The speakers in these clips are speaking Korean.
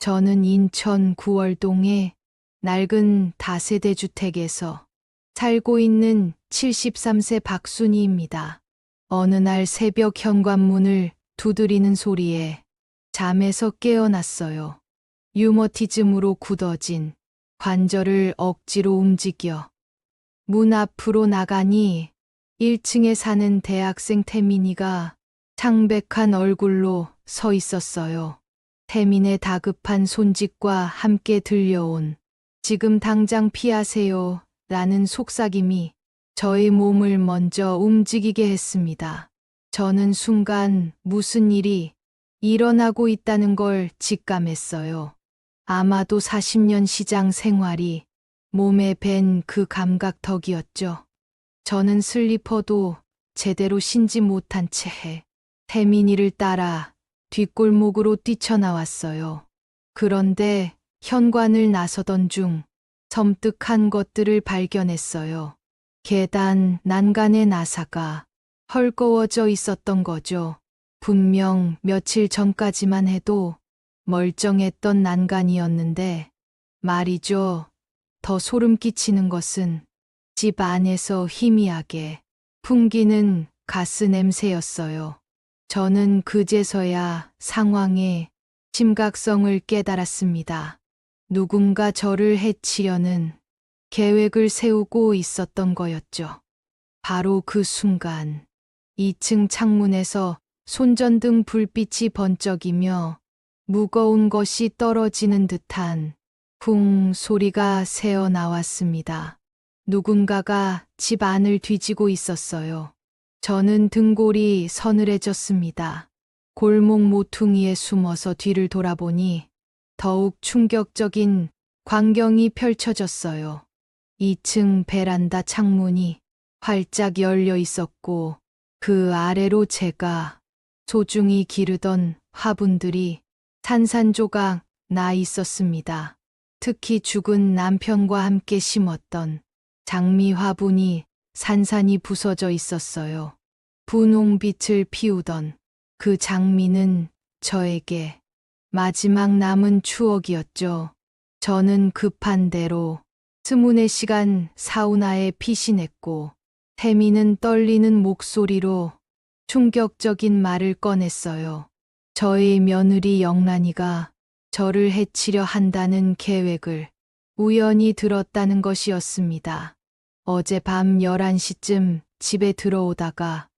저는 인천 구월동의 낡은 다세대 주택에서 살고 있는 73세 박순희입니다. 어느 날 새벽 현관문을 두드리는 소리에 잠에서 깨어났어요. 류머티즘으로 굳어진 관절을 억지로 움직여 문 앞으로 나가니 1층에 사는 대학생 태민이가 창백한 얼굴로 서 있었어요. 태민의 다급한 손짓과 함께 들려온 지금 당장 피하세요 라는 속삭임이 저의 몸을 먼저 움직이게 했습니다. 저는 순간 무슨 일이 일어나고 있다는 걸 직감했어요. 아마도 40년 시장 생활이 몸에 밴 그 감각 덕이었죠. 저는 슬리퍼도 제대로 신지 못한 채 태민이를 따라 뒷골목으로 뛰쳐나왔어요. 그런데 현관을 나서던 중 섬뜩한 것들을 발견했어요. 계단 난간의 나사가 헐거워져 있었던 거죠. 분명 며칠 전까지만 해도 멀쩡했던 난간이었는데 말이죠. 더 소름 끼치는 것은 집 안에서 희미하게 풍기는 가스 냄새였어요. 저는 그제서야 상황의 심각성을 깨달았습니다. 누군가 저를 해치려는 계획을 세우고 있었던 거였죠. 바로 그 순간 2층 창문에서 손전등 불빛이 번쩍이며 무거운 것이 떨어지는 듯한 쿵 소리가 새어 나왔습니다. 누군가가 집 안을 뒤지고 있었어요. 저는 등골이 서늘해졌습니다. 골목 모퉁이에 숨어서 뒤를 돌아보니 더욱 충격적인 광경이 펼쳐졌어요. 2층 베란다 창문이 활짝 열려 있었고 그 아래로 제가 소중히 기르던 화분들이 산산조각 나 있었습니다. 특히 죽은 남편과 함께 심었던 장미 화분이 산산이 부서져 있었어요. 분홍빛을 피우던 그 장미는 저에게 마지막 남은 추억이었죠. 저는 급한 대로 24시간 사우나에 피신했고 태미는 떨리는 목소리로 충격적인 말을 꺼냈어요. 저의 며느리 영란이가 저를 해치려 한다는 계획을 우연히 들었다는 것이었습니다. 어젯밤 11시쯤 집에 들어오다가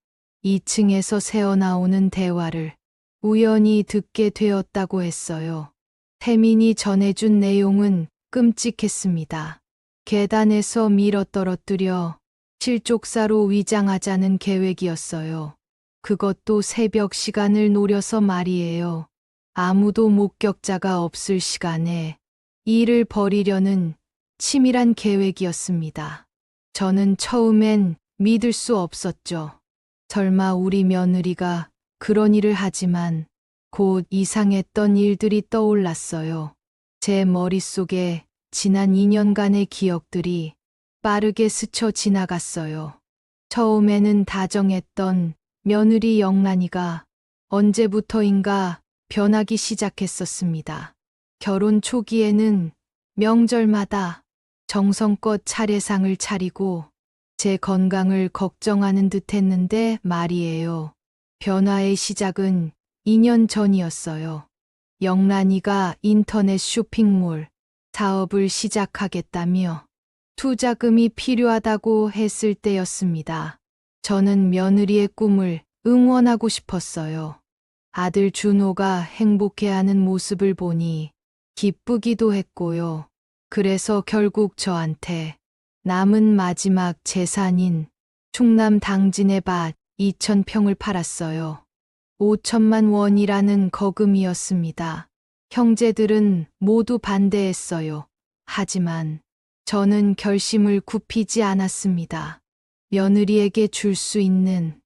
2층에서 새어나오는 대화를 우연히 듣게 되었다고 했어요. 태민이 전해준 내용은 끔찍했습니다. 계단에서 밀어 떨어뜨려 실족사로 위장하자는 계획이었어요. 그것도 새벽 시간을 노려서 말이에요. 아무도 목격자가 없을 시간에 일을 벌이려는 치밀한 계획이었습니다. 저는 처음엔 믿을 수 없었죠. 설마 우리 며느리가 그런 일을 하지만 곧 이상했던 일들이 떠올랐어요. 제 머릿속에 지난 2년간의 기억들이 빠르게 스쳐 지나갔어요. 처음에는 다정했던 며느리 영란이가 언제부터인가 변하기 시작했었습니다. 결혼 초기에는 명절마다 정성껏 차례상을 차리고 제 건강을 걱정하는 듯 했는데 말이에요. 변화의 시작은 2년 전이었어요. 영란이가 인터넷 쇼핑몰 사업을 시작하겠다며 투자금이 필요하다고 했을 때였습니다. 저는 며느리의 꿈을 응원하고 싶었어요. 아들 준호가 행복해하는 모습을 보니 기쁘기도 했고요. 그래서 결국 저한테 남은 마지막 재산인 충남 당진의 밭 2,000평을 팔았어요. 5천만 원이라는 거금이었습니다. 형제들은 모두 반대했어요. 하지만 저는 결심을 굽히지 않았습니다. 며느리에게 줄 수 있는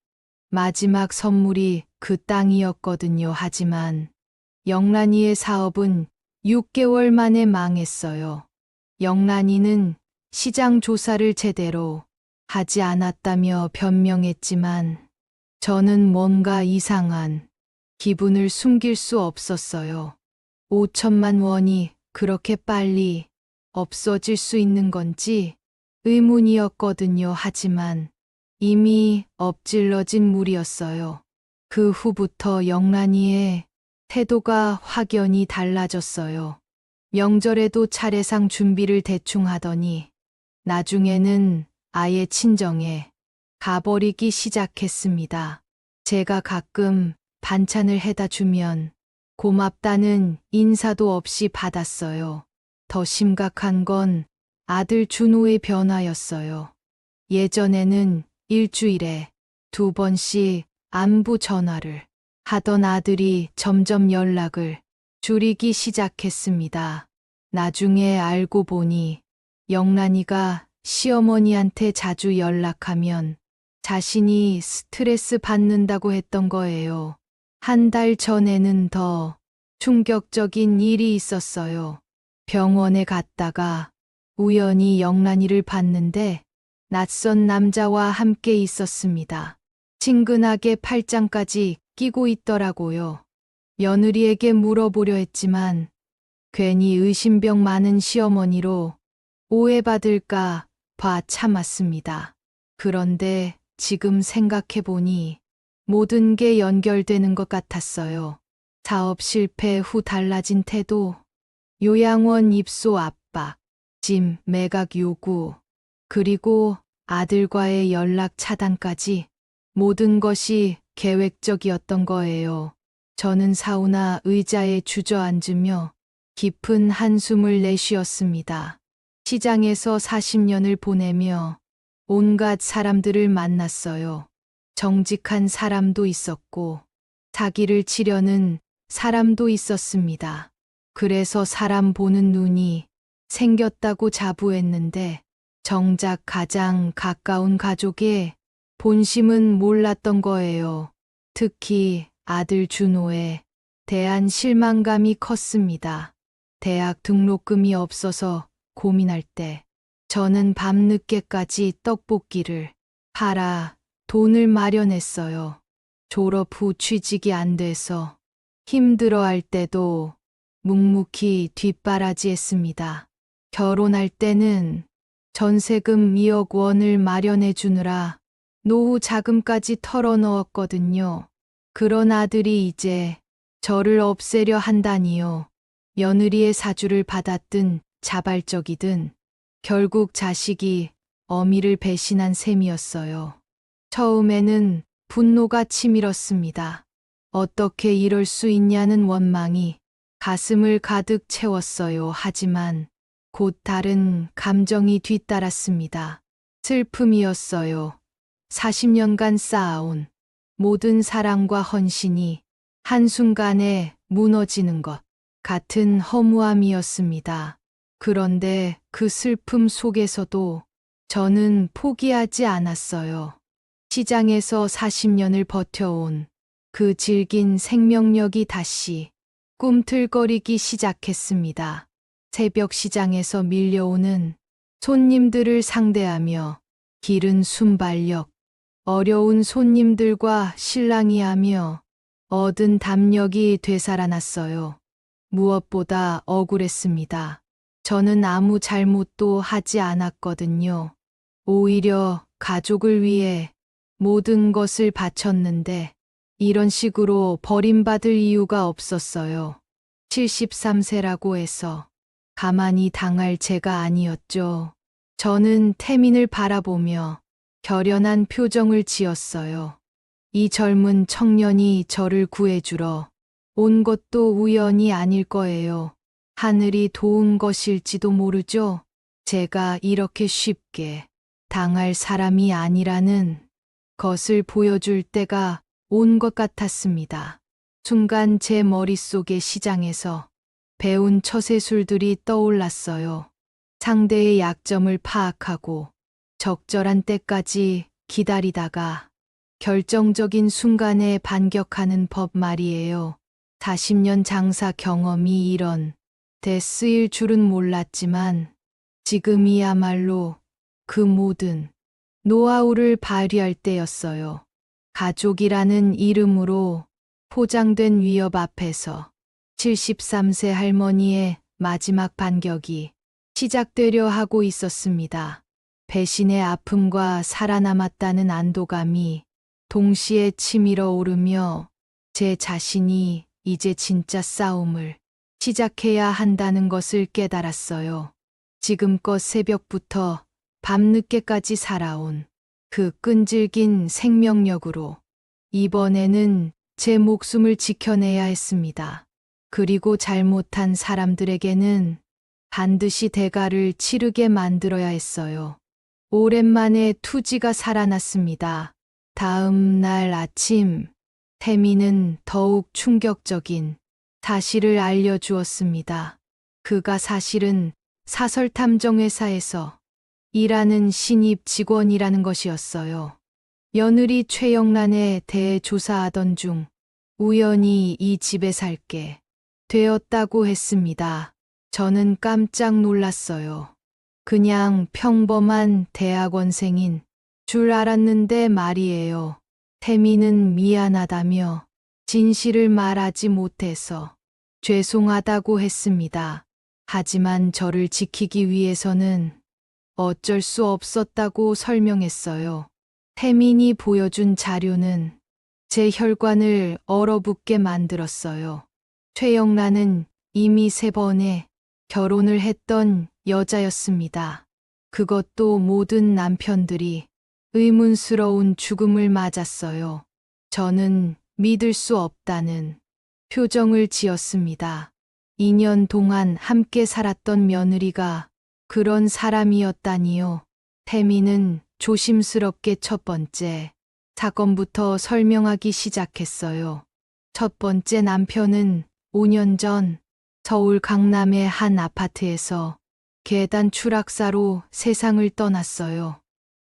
마지막 선물이 그 땅이었거든요. 하지만 영란이의 사업은 6개월 만에 망했어요. 영란이는 시장 조사를 제대로 하지 않았다며 변명했지만 저는 뭔가 이상한 기분을 숨길 수 없었어요. 5천만 원이 그렇게 빨리 없어질 수 있는 건지 의문이었거든요. 하지만 이미 엎질러진 물이었어요. 그 후부터 영란이의 태도가 확연히 달라졌어요. 명절에도 차례상 준비를 대충 하더니 나중에는 아예 친정에 가버리기 시작했습니다. 제가 가끔 반찬을 해다 주면 고맙다는 인사도 없이 받았어요. 더 심각한 건 아들 준호의 변화였어요. 예전에는 일주일에 2번씩 안부 전화를 하던 아들이 점점 연락을 줄이기 시작했습니다. 나중에 알고 보니 영란이가 시어머니한테 자주 연락하면 자신이 스트레스 받는다고 했던 거예요. 한 달 전에는 더 충격적인 일이 있었어요. 병원에 갔다가 우연히 영란이를 봤는데 낯선 남자와 함께 있었습니다. 친근하게 팔짱까지 끼고 있더라고요. 며느리에게 물어보려 했지만 괜히 의심병 많은 시어머니로 오해받을까 봐 참았습니다. 그런데 지금 생각해보니 모든 게 연결되는 것 같았어요. 사업 실패 후 달라진 태도, 요양원 입소 압박, 짐 매각 요구, 그리고 아들과의 연락 차단까지 모든 것이 계획적이었던 거예요. 저는 사우나 의자에 주저앉으며 깊은 한숨을 내쉬었습니다. 시장에서 40년을 보내며 온갖 사람들을 만났어요. 정직한 사람도 있었고 사기를 치려는 사람도 있었습니다. 그래서 사람 보는 눈이 생겼다고 자부했는데 정작 가장 가까운 가족의 본심은 몰랐던 거예요. 특히 아들 준호에 대한 실망감이 컸습니다. 대학 등록금이 없어서 고민할 때 저는 밤늦게까지 떡볶이를 팔아 돈을 마련했어요. 졸업 후 취직이 안 돼서 힘들어할 때도 묵묵히 뒷바라지했습니다. 결혼할 때는 전세금 2억 원을 마련해 주느라 노후 자금까지 털어넣었거든요. 그런 아들이 이제 저를 없애려 한다니요. 며느리의 사주를 받았든 자발적이든 결국 자식이 어미를 배신한 셈이었어요. 처음에는 분노가 치밀었습니다. 어떻게 이럴 수 있냐는 원망이 가슴을 가득 채웠어요. 하지만 곧 다른 감정이 뒤따랐습니다. 슬픔이었어요. 40년간 쌓아온 모든 사랑과 헌신이 한순간에 무너지는 것 같은 허무함이었습니다. 그런데 그 슬픔 속에서도 저는 포기하지 않았어요. 시장에서 40년을 버텨온 그 질긴 생명력이 다시 꿈틀거리기 시작했습니다. 새벽 시장에서 밀려오는 손님들을 상대하며 기른 순발력, 어려운 손님들과 실랑이하며 얻은 담력이 되살아났어요. 무엇보다 억울했습니다. 저는 아무 잘못도 하지 않았거든요. 오히려 가족을 위해 모든 것을 바쳤는데 이런 식으로 버림받을 이유가 없었어요. 73세라고 해서 가만히 당할 제가 아니었죠. 저는 태민을 바라보며 결연한 표정을 지었어요. 이 젊은 청년이 저를 구해주러 온 것도 우연이 아닐 거예요. 하늘이 도운 것일지도 모르죠. 제가 이렇게 쉽게 당할 사람이 아니라는 것을 보여줄 때가 온 것 같았습니다. 순간 제 머릿속에 시장에서 배운 처세술들이 떠올랐어요. 상대의 약점을 파악하고 적절한 때까지 기다리다가 결정적인 순간에 반격하는 법 말이에요. 40년 장사 경험이 이런 데 쓰일 줄은 몰랐지만 지금이야말로 그 모든 노하우를 발휘할 때였어요. 가족이라는 이름으로 포장된 위협 앞에서 73세 할머니의 마지막 반격이 시작되려 하고 있었습니다. 배신의 아픔과 살아남았다는 안도감이 동시에 치밀어 오르며 제 자신이 이제 진짜 싸움을 시작해야 한다는 것을 깨달았어요. 지금껏 새벽부터 밤늦게까지 살아온 그 끈질긴 생명력으로 이번에는 제 목숨을 지켜내야 했습니다. 그리고 잘못한 사람들에게는 반드시 대가를 치르게 만들어야 했어요. 오랜만에 투지가 살아났습니다. 다음 날 아침, 태미는 더욱 충격적인 사실을 알려주었습니다. 그가 사실은 사설탐정회사에서 일하는 신입 직원이라는 것이었어요. 며느리 최영란에 대해 조사하던 중 우연히 이 집에 살게 되었다고 했습니다. 저는 깜짝 놀랐어요. 그냥 평범한 대학원생인 줄 알았는데 말이에요. 태미는 미안하다며 진실을 말하지 못해서 죄송하다고 했습니다. 하지만 저를 지키기 위해서는 어쩔 수 없었다고 설명했어요. 태민이 보여준 자료는 제 혈관을 얼어붙게 만들었어요. 최영란은 이미 3번의 결혼을 했던 여자였습니다. 그것도 모든 남편들이 의문스러운 죽음을 맞았어요. 저는 믿을 수 없다는 표정을 지었습니다. 2년 동안 함께 살았던 며느리가 그런 사람이었다니요. 태미는 조심스럽게 첫 번째 사건부터 설명하기 시작했어요. 첫 번째 남편은 5년 전 서울 강남의 한 아파트에서 계단 추락사로 세상을 떠났어요.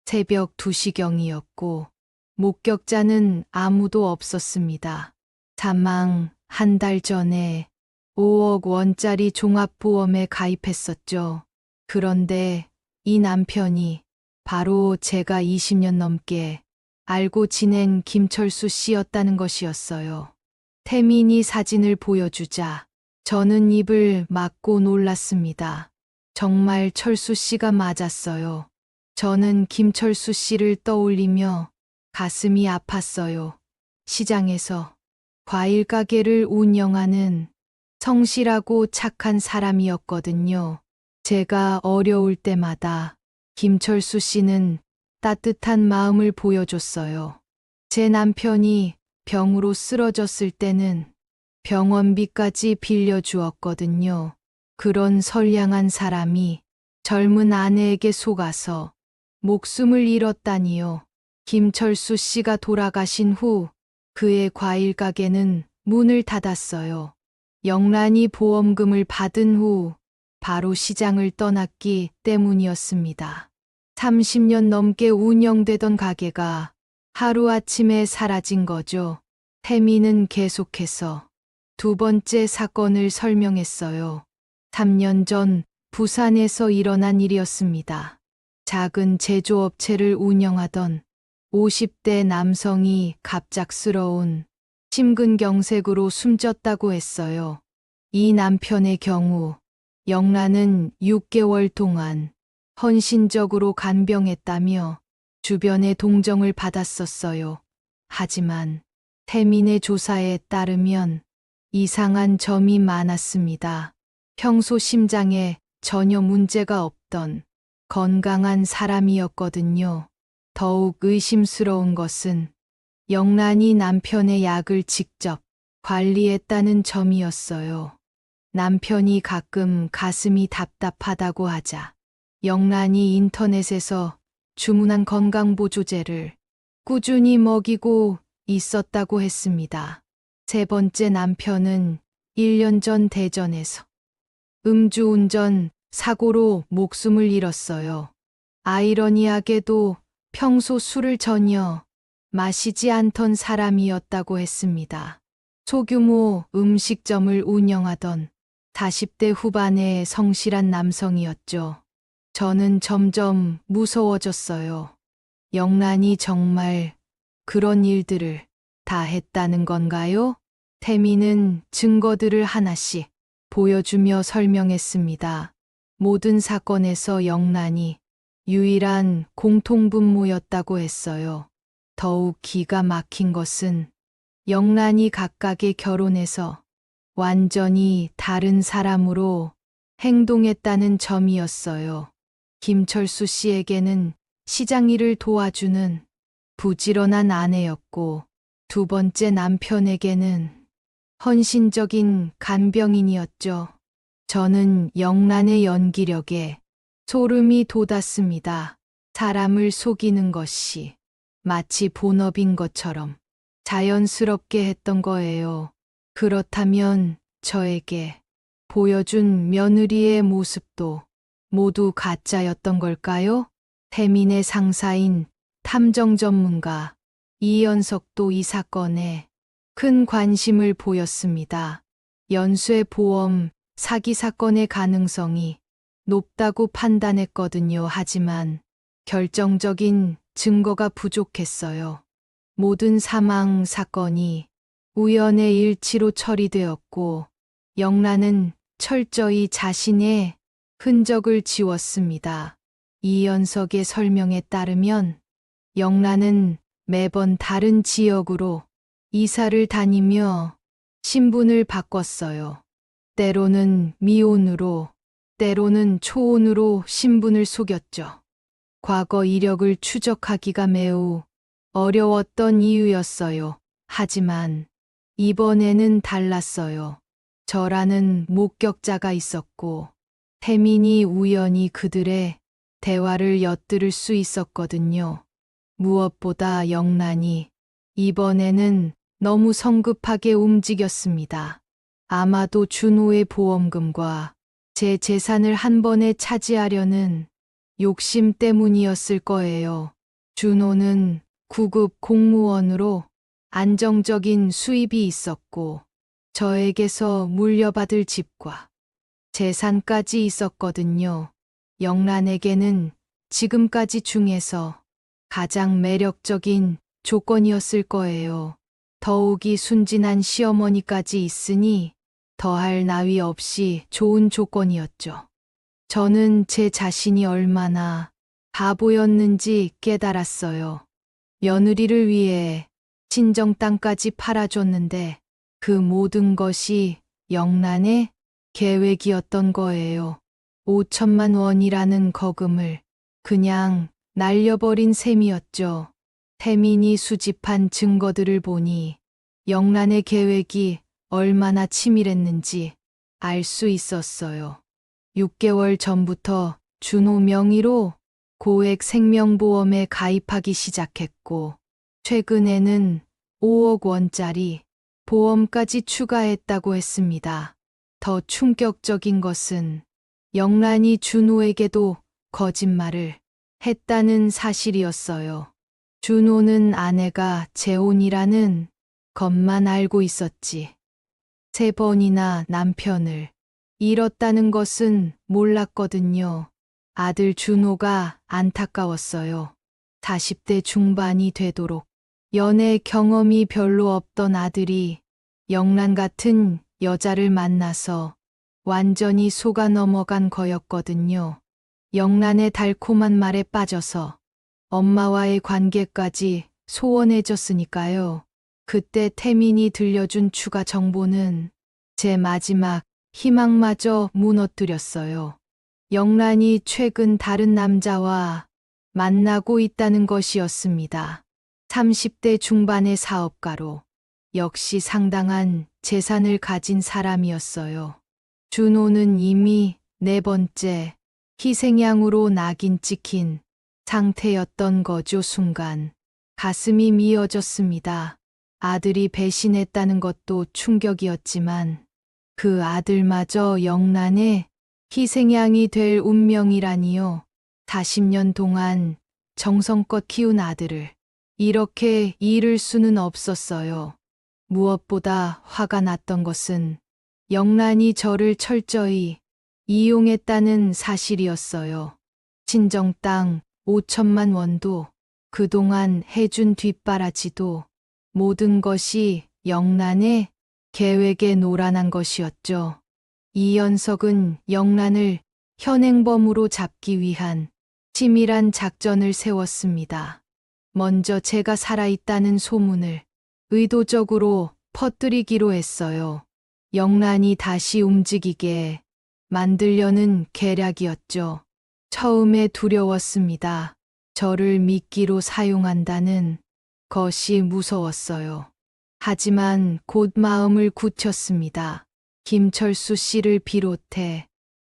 새벽 2시경이었고 목격자는 아무도 없었습니다. 사망 한 달 전에 5억 원짜리 종합보험에 가입했었죠. 그런데 이 남편이 바로 제가 20년 넘게 알고 지낸 김철수 씨였다는 것이었어요. 태민이 사진을 보여주자 저는 입을 막고 놀랐습니다. 정말 철수 씨가 맞았어요. 저는 김철수 씨를 떠올리며 가슴이 아팠어요. 시장에서 과일 가게를 운영하는 성실하고 착한 사람이었거든요. 제가 어려울 때마다 김철수 씨는 따뜻한 마음을 보여줬어요. 제 남편이 병으로 쓰러졌을 때는 병원비까지 빌려주었거든요. 그런 선량한 사람이 젊은 아내에게 속아서 목숨을 잃었다니요. 김철수 씨가 돌아가신 후 그의 과일 가게는 문을 닫았어요. 영란이 보험금을 받은 후 바로 시장을 떠났기 때문이었습니다. 30년 넘게 운영되던 가게가 하루아침에 사라진 거죠. 태미는 계속해서 두 번째 사건을 설명했어요. 3년 전 부산에서 일어난 일이었습니다. 작은 제조업체를 운영하던 50대 남성이 갑작스러운 심근경색으로 숨졌다고 했어요. 이 남편의 경우 영란은 6개월 동안 헌신적으로 간병했다며 주변의 동정을 받았었어요. 하지만 태민의 조사에 따르면 이상한 점이 많았습니다. 평소 심장에 전혀 문제가 없던 건강한 사람이었거든요. 더욱 의심스러운 것은 영란이 남편의 약을 직접 관리했다는 점이었어요. 남편이 가끔 가슴이 답답하다고 하자 영란이 인터넷에서 주문한 건강보조제를 꾸준히 먹이고 있었다고 했습니다. 세 번째 남편은 1년 전 대전에서 음주운전 사고로 목숨을 잃었어요. 아이러니하게도 평소 술을 전혀 마시지 않던 사람이었다고 했습니다. 소규모 음식점을 운영하던 40대 후반의 성실한 남성이었죠. 저는 점점 무서워졌어요. 영란이 정말 그런 일들을 다 했다는 건가요? 태민은 증거들을 하나씩 보여주며 설명했습니다. 모든 사건에서 영란이 유일한 공통분모였다고 했어요. 더욱 기가 막힌 것은 영란이 각각의 결혼에서 완전히 다른 사람으로 행동했다는 점이었어요. 김철수 씨에게는 시장 일을 도와주는 부지런한 아내였고, 두 번째 남편에게는 헌신적인 간병인이었죠. 저는 영란의 연기력에 소름이 돋았습니다. 사람을 속이는 것이 마치 본업인 것처럼 자연스럽게 했던 거예요. 그렇다면 저에게 보여준 며느리의 모습도 모두 가짜였던 걸까요? 태민의 상사인 탐정 전문가 이연석도 이 사건에 큰 관심을 보였습니다. 연쇄 보험 사기 사건의 가능성이 높다고 판단했거든요. 하지만 결정적인 증거가 부족했어요. 모든 사망 사건이 우연의 일치로 처리되었고, 영란은 철저히 자신의 흔적을 지웠습니다. 이연석의 설명에 따르면 영란은 매번 다른 지역으로 이사를 다니며 신분을 바꿨어요. 때로는 미혼으로, 때로는 초혼으로 신분을 속였죠. 과거 이력을 추적하기가 매우 어려웠던 이유였어요. 하지만 이번에는 달랐어요. 저라는 목격자가 있었고, 태민이 우연히 그들의 대화를 엿들을 수 있었거든요. 무엇보다 영란이 이번에는 너무 성급하게 움직였습니다. 아마도 준호의 보험금과 제 재산을 한 번에 차지하려는 욕심 때문이었을 거예요. 준호는 9급 공무원으로 안정적인 수입이 있었고, 저에게서 물려받을 집과 재산까지 있었거든요. 영란에게는 지금까지 중에서 가장 매력적인 조건이었을 거예요. 더욱이 순진한 시어머니까지 있으니 더할 나위 없이 좋은 조건이었죠. 저는 제 자신이 얼마나 바보였는지 깨달았어요. 며느리를 위해 친정 땅까지 팔아줬는데 그 모든 것이 영란의 계획이었던 거예요. 5천만 원이라는 거금을 그냥 날려버린 셈이었죠. 태민이 수집한 증거들을 보니 영란의 계획이 얼마나 치밀했는지 알 수 있었어요. 6개월 전부터 준호 명의로 고액 생명보험에 가입하기 시작했고, 최근에는 5억 원짜리 보험까지 추가했다고 했습니다. 더 충격적인 것은 영란이 준호에게도 거짓말을 했다는 사실이었어요. 준호는 아내가 재혼이라는 것만 알고 있었지. 3번이나 남편을 잃었다는 것은 몰랐거든요. 아들 준호가 안타까웠어요. 40대 중반이 되도록 연애 경험이 별로 없던 아들이 영란 같은 여자를 만나서 완전히 속아 넘어간 거였거든요. 영란의 달콤한 말에 빠져서 엄마와의 관계까지 소원해졌으니까요. 그때 태민이 들려준 추가 정보는 제 마지막 희망마저 무너뜨렸어요. 영란이 최근 다른 남자와 만나고 있다는 것이었습니다. 30대 중반의 사업가로 역시 상당한 재산을 가진 사람이었어요. 준호는 이미 4번째 희생양으로 낙인 찍힌 상태였던 거죠. 순간 가슴이 미어졌습니다. 아들이 배신했다는 것도 충격이었지만 그 아들마저 영란의 희생양이 될 운명이라니요. 40년 동안 정성껏 키운 아들을 이렇게 잃을 수는 없었어요. 무엇보다 화가 났던 것은 영란이 저를 철저히 이용했다는 사실이었어요. 친정 땅 5천만 원도 그동안 해준 뒷바라지도 모든 것이 영란의 계획에 노란한 것이었죠. 이연석은 영란을 현행범으로 잡기 위한 치밀한 작전을 세웠습니다. 먼저 제가 살아있다는 소문을 의도적으로 퍼뜨리기로 했어요. 영란이 다시 움직이게 만들려는 계략이었죠. 처음에 두려웠습니다. 저를 미끼로 사용한다는 것이 무서웠어요. 하지만 곧 마음을 굳혔습니다. 김철수 씨를 비롯해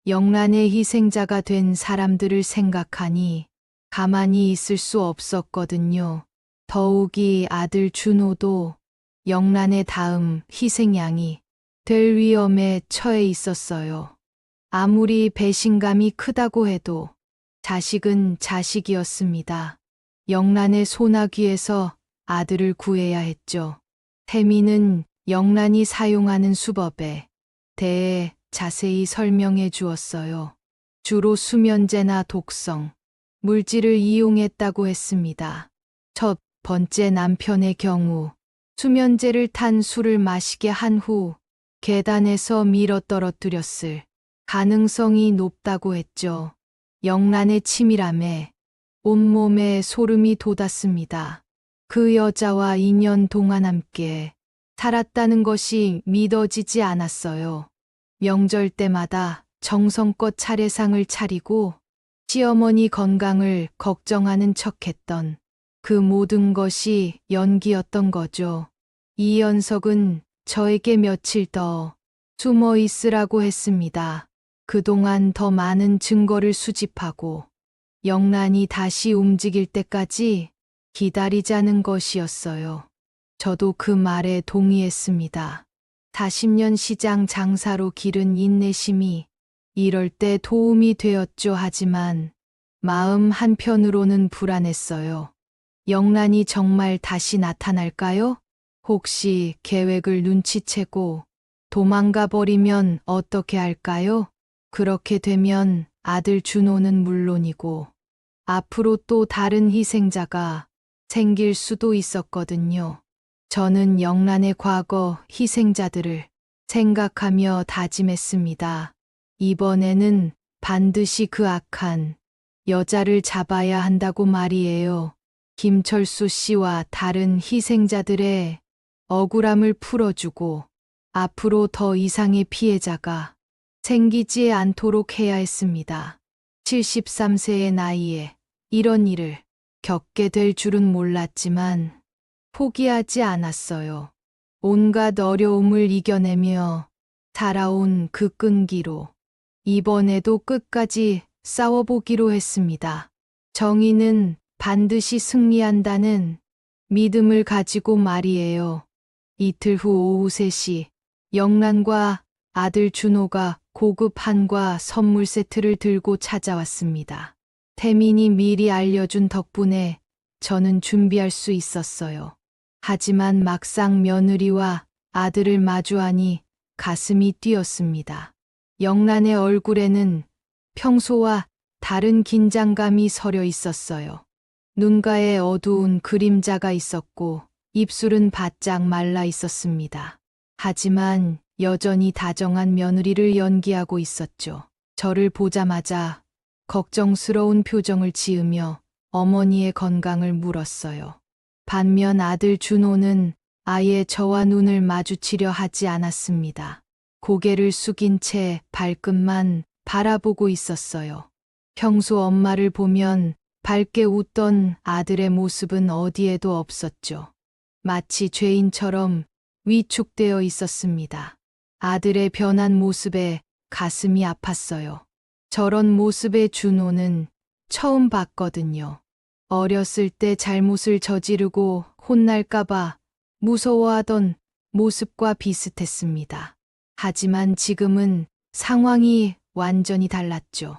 영란의 희생자가 된 사람들을 생각하니 가만히 있을 수 없었거든요. 더욱이 아들 준호도 영란의 다음 희생양이 될 위험에 처해 있었어요. 아무리 배신감이 크다고 해도 자식은 자식이었습니다. 영란의 소나귀에서 아들을 구해야 했죠. 태민은 영란이 사용하는 수법에 대해 자세히 설명해 주었어요. 주로 수면제나 독성, 물질을 이용했다고 했습니다. 첫 번째 남편의 경우 수면제를 탄 술을 마시게 한 후 계단에서 밀어 떨어뜨렸을 가능성이 높다고 했죠. 영란의 치밀함에 온몸에 소름이 돋았습니다. 그 여자와 2년 동안 함께 살았다는 것이 믿어지지 않았어요. 명절 때마다 정성껏 차례상을 차리고 시어머니 건강을 걱정하는 척했던 그 모든 것이 연기였던 거죠. 이연석은 저에게 며칠 더 숨어 있으라고 했습니다. 그동안 더 많은 증거를 수집하고 영란이 다시 움직일 때까지 기다리자는 것이었어요. 저도 그 말에 동의했습니다. 40년 시장 장사로 기른 인내심이 이럴 때 도움이 되었죠. 하지만 마음 한편으로는 불안했어요. 영란이 정말 다시 나타날까요? 혹시 계획을 눈치채고 도망가 버리면 어떻게 할까요? 그렇게 되면 아들 준호는 물론이고 앞으로 또 다른 희생자가 생길 수도 있었거든요. 저는 영란의 과거 희생자들을 생각하며 다짐했습니다. 이번에는 반드시 그 악한 여자를 잡아야 한다고 말이에요. 김철수 씨와 다른 희생자들의 억울함을 풀어주고 앞으로 더 이상의 피해자가 생기지 않도록 해야 했습니다. 73세의 나이에 이런 일을 겪게 될 줄은 몰랐지만 포기하지 않았어요. 온갖 어려움을 이겨내며 살아온 그 끈기로 이번에도 끝까지 싸워보기로 했습니다. 정의는 반드시 승리한다는 믿음을 가지고 말이에요. 이틀 후 오후 3시 영란과 아들 준호가 고급 한과 선물 세트를 들고 찾아왔습니다. 태민이 미리 알려준 덕분에 저는 준비할 수 있었어요. 하지만 막상 며느리와 아들을 마주하니 가슴이 뛰었습니다. 영란의 얼굴에는 평소와 다른 긴장감이 서려 있었어요. 눈가에 어두운 그림자가 있었고 입술은 바짝 말라 있었습니다. 하지만 여전히 다정한 며느리를 연기하고 있었죠. 저를 보자마자 걱정스러운 표정을 지으며 어머니의 건강을 물었어요. 반면 아들 준호는 아예 저와 눈을 마주치려 하지 않았습니다. 고개를 숙인 채 발끝만 바라보고 있었어요. 평소 엄마를 보면 밝게 웃던 아들의 모습은 어디에도 없었죠. 마치 죄인처럼 위축되어 있었습니다. 아들의 변한 모습에 가슴이 아팠어요. 저런 모습의 준호는 처음 봤거든요. 어렸을 때 잘못을 저지르고 혼날까봐 무서워하던 모습과 비슷했습니다. 하지만 지금은 상황이 완전히 달랐죠.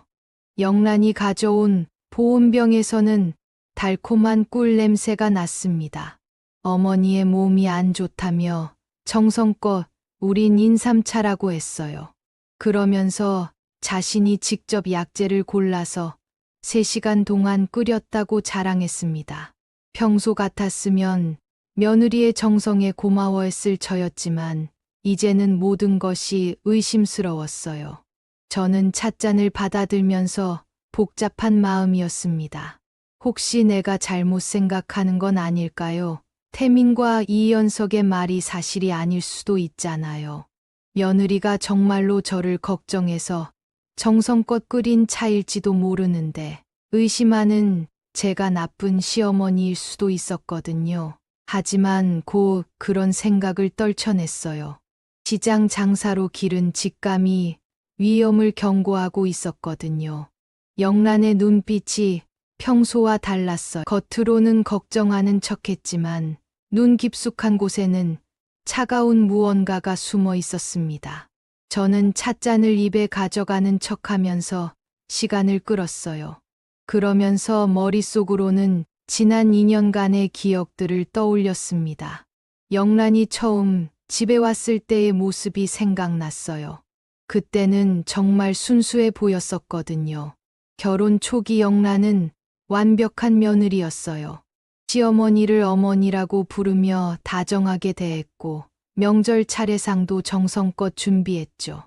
영란이 가져온 보온병에서는 달콤한 꿀 냄새가 났습니다. 어머니의 몸이 안 좋다며 정성껏 우린 인삼차라고 했어요. 그러면서 자신이 직접 약재를 골라서 3시간 동안 끓였다고 자랑했습니다. 평소 같았으면 며느리의 정성에 고마워했을 저였지만 이제는 모든 것이 의심스러웠어요. 저는 찻잔을 받아들면서 복잡한 마음이었습니다. 혹시 내가 잘못 생각하는 건 아닐까요? 태민과 이연석의 말이 사실이 아닐 수도 있잖아요. 며느리가 정말로 저를 걱정해서 정성껏 끓인 차일지도 모르는데 의심하는 제가 나쁜 시어머니일 수도 있었거든요. 하지만 곧 그런 생각을 떨쳐냈어요. 시장 장사로 기른 직감이 위험을 경고하고 있었거든요. 영란의 눈빛이 평소와 달랐어요. 겉으로는 걱정하는 척했지만 눈 깊숙한 곳에는 차가운 무언가가 숨어 있었습니다. 저는 찻잔을 입에 가져가는 척하면서 시간을 끌었어요. 그러면서 머릿속으로는 지난 2년간의 기억들을 떠올렸습니다. 영란이 처음 집에 왔을 때의 모습이 생각났어요. 그때는 정말 순수해 보였었거든요. 결혼 초기 영란은 완벽한 며느리였어요. 시어머니를 어머니라고 부르며 다정하게 대했고 명절 차례상도 정성껏 준비했죠.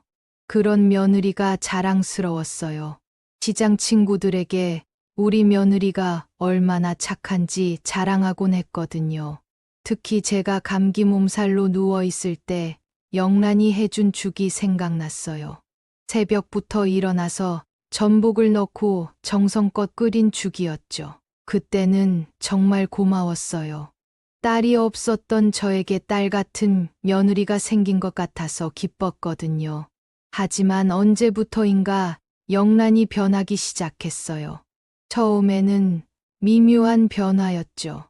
그런 며느리가 자랑스러웠어요. 시장 친구들에게 우리 며느리가 얼마나 착한지 자랑하곤 했거든요. 특히 제가 감기 몸살로 누워있을 때 영란이 해준 죽이 생각났어요. 새벽부터 일어나서 전복을 넣고 정성껏 끓인 죽이었죠. 그때는 정말 고마웠어요. 딸이 없었던 저에게 딸 같은 며느리가 생긴 것 같아서 기뻤거든요. 하지만 언제부터인가 영란이 변하기 시작했어요. 처음에는 미묘한 변화였죠.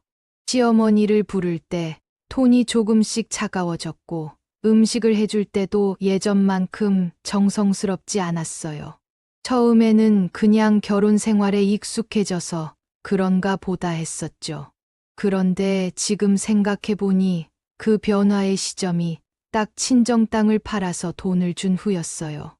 시어머니를 부를 때 톤이 조금씩 차가워졌고 음식을 해줄 때도 예전만큼 정성스럽지 않았어요. 처음에는 그냥 결혼 생활에 익숙해져서 그런가 보다 했었죠. 그런데 지금 생각해보니 그 변화의 시점이 딱 친정 땅을 팔아서 돈을 준 후였어요.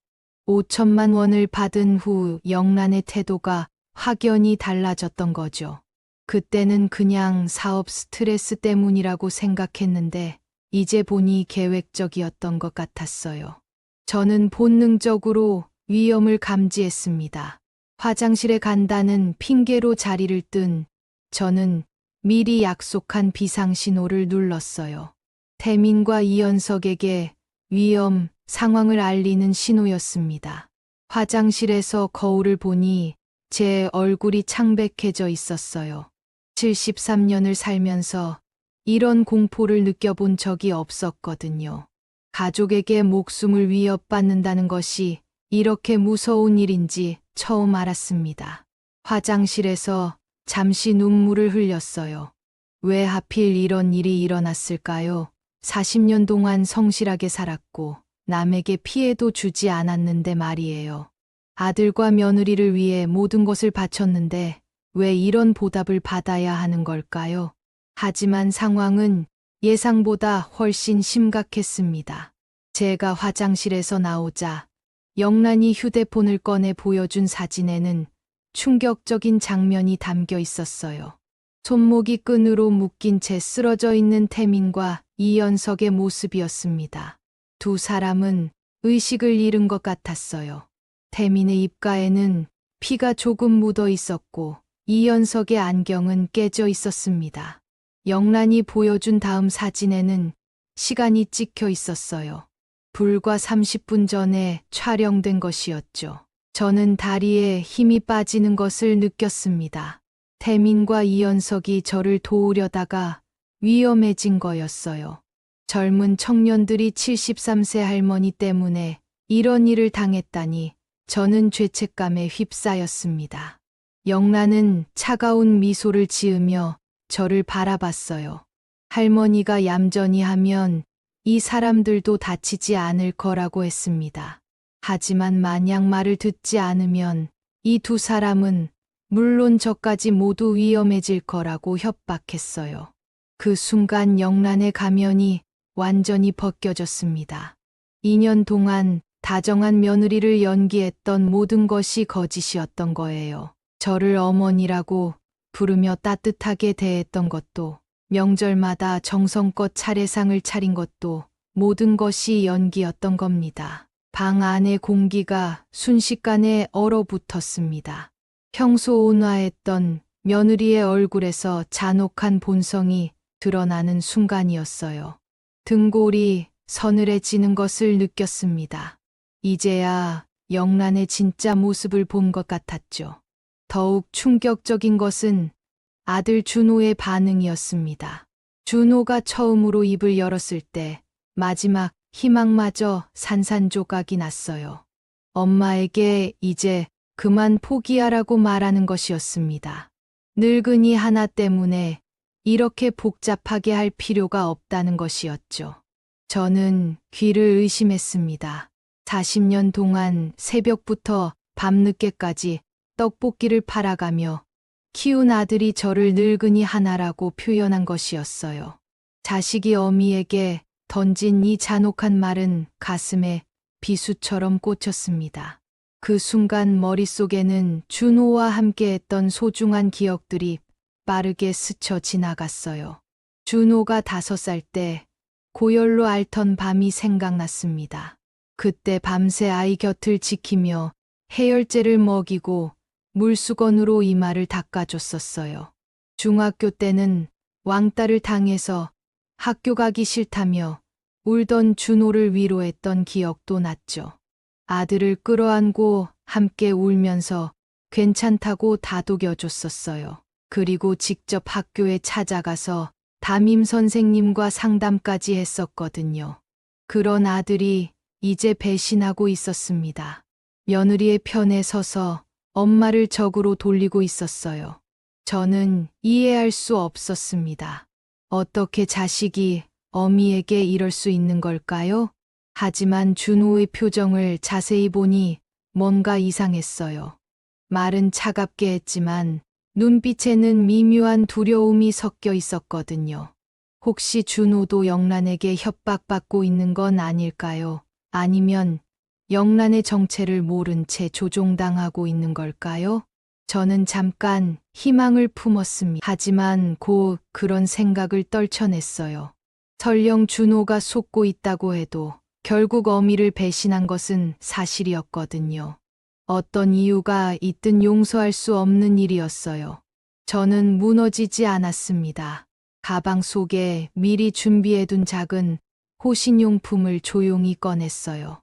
5천만 원을 받은 후 영란의 태도가 확연히 달라졌던 거죠. 그때는 그냥 사업 스트레스 때문이라고 생각했는데 이제 보니 계획적이었던 것 같았어요. 저는 본능적으로 위험을 감지했습니다. 화장실에 간다는 핑계로 자리를 뜬 저는 미리 약속한 비상신호를 눌렀어요. 태민과 이연석에게 위험 상황을 알리는 신호였습니다. 화장실에서 거울을 보니 제 얼굴이 창백해져 있었어요. 73년을 살면서 이런 공포를 느껴본 적이 없었거든요. 가족에게 목숨을 위협받는다는 것이 이렇게 무서운 일인지 처음 알았습니다. 화장실에서 잠시 눈물을 흘렸어요. 왜 하필 이런 일이 일어났을까요? 40년 동안 성실하게 살았고 남에게 피해도 주지 않았는데 말이에요. 아들과 며느리를 위해 모든 것을 바쳤는데 왜 이런 보답을 받아야 하는 걸까요? 하지만 상황은 예상보다 훨씬 심각했습니다. 제가 화장실에서 나오자 영란이 휴대폰을 꺼내 보여준 사진에는 충격적인 장면이 담겨 있었어요. 손목이 끈으로 묶인 채 쓰러져 있는 태민과 이연석의 모습이었습니다. 두 사람은 의식을 잃은 것 같았어요. 태민의 입가에는 피가 조금 묻어 있었고 이연석의 안경은 깨져 있었습니다. 영란이 보여준 다음 사진에는 시간이 찍혀 있었어요. 불과 30분 전에 촬영된 것이었죠. 저는 다리에 힘이 빠지는 것을 느꼈습니다. 태민과 이연석이 저를 도우려다가 위험해진 거였어요. 젊은 청년들이 73세 할머니 때문에 이런 일을 당했다니 저는 죄책감에 휩싸였습니다. 영란은 차가운 미소를 지으며 저를 바라봤어요. 할머니가 얌전히 하면 이 사람들도 다치지 않을 거라고 했습니다. 하지만 만약 말을 듣지 않으면 이 두 사람은 물론 저까지 모두 위험해질 거라고 협박했어요. 그 순간 영란의 가면이 완전히 벗겨졌습니다. 2년 동안 다정한 며느리를 연기했던 모든 것이 거짓이었던 거예요. 저를 어머니라고 부르며 따뜻하게 대했던 것도, 명절마다 정성껏 차례상을 차린 것도 모든 것이 연기였던 겁니다. 방 안의 공기가 순식간에 얼어붙었습니다. 평소 온화했던 며느리의 얼굴에서 잔혹한 본성이 드러나는 순간이었어요. 등골이 서늘해지는 것을 느꼈습니다. 이제야 영란의 진짜 모습을 본 것 같았죠. 더욱 충격적인 것은 아들 준호의 반응이었습니다. 준호가 처음으로 입을 열었을 때 마지막 희망마저 산산조각이 났어요. 엄마에게 이제 그만 포기하라고 말하는 것이었습니다. 늙은이 하나 때문에 이렇게 복잡하게 할 필요가 없다는 것이었죠. 저는 귀를 의심했습니다. 40년 동안 새벽부터 밤늦게까지 떡볶이를 팔아가며 키운 아들이 저를 늙은이 하나라고 표현한 것이었어요. 자식이 어미에게 던진 이 잔혹한 말은 가슴에 비수처럼 꽂혔습니다. 그 순간 머릿속에는 준호와 함께했던 소중한 기억들이 빠르게 스쳐 지나갔어요. 준호가 5살 때 고열로 앓던 밤이 생각났습니다. 그때 밤새 아이 곁을 지키며 해열제를 먹이고 물수건으로 이마를 닦아줬었어요. 중학교 때는 왕따를 당해서 학교 가기 싫다며 울던 준호를 위로했던 기억도 났죠. 아들을 끌어안고 함께 울면서 괜찮다고 다독여줬었어요. 그리고 직접 학교에 찾아가서 담임 선생님과 상담까지 했었거든요. 그런 아들이 이제 배신하고 있었습니다. 며느리의 편에 서서 엄마를 적으로 돌리고 있었어요. 저는 이해할 수 없었습니다. 어떻게 자식이 어미에게 이럴 수 있는 걸까요? 하지만 준호의 표정을 자세히 보니 뭔가 이상했어요. 말은 차갑게 했지만 눈빛에는 미묘한 두려움이 섞여 있었거든요. 혹시 준호도 영란에게 협박받고 있는 건 아닐까요? 아니면 영란의 정체를 모른 채 조종당하고 있는 걸까요? 저는 잠깐 희망을 품었습니다. 하지만 곧 그런 생각을 떨쳐냈어요. 설령 준호가 속고 있다고 해도 결국 어미를 배신한 것은 사실이었거든요. 어떤 이유가 있든 용서할 수 없는 일이었어요. 저는 무너지지 않았습니다. 가방 속에 미리 준비해둔 작은 호신용품을 조용히 꺼냈어요.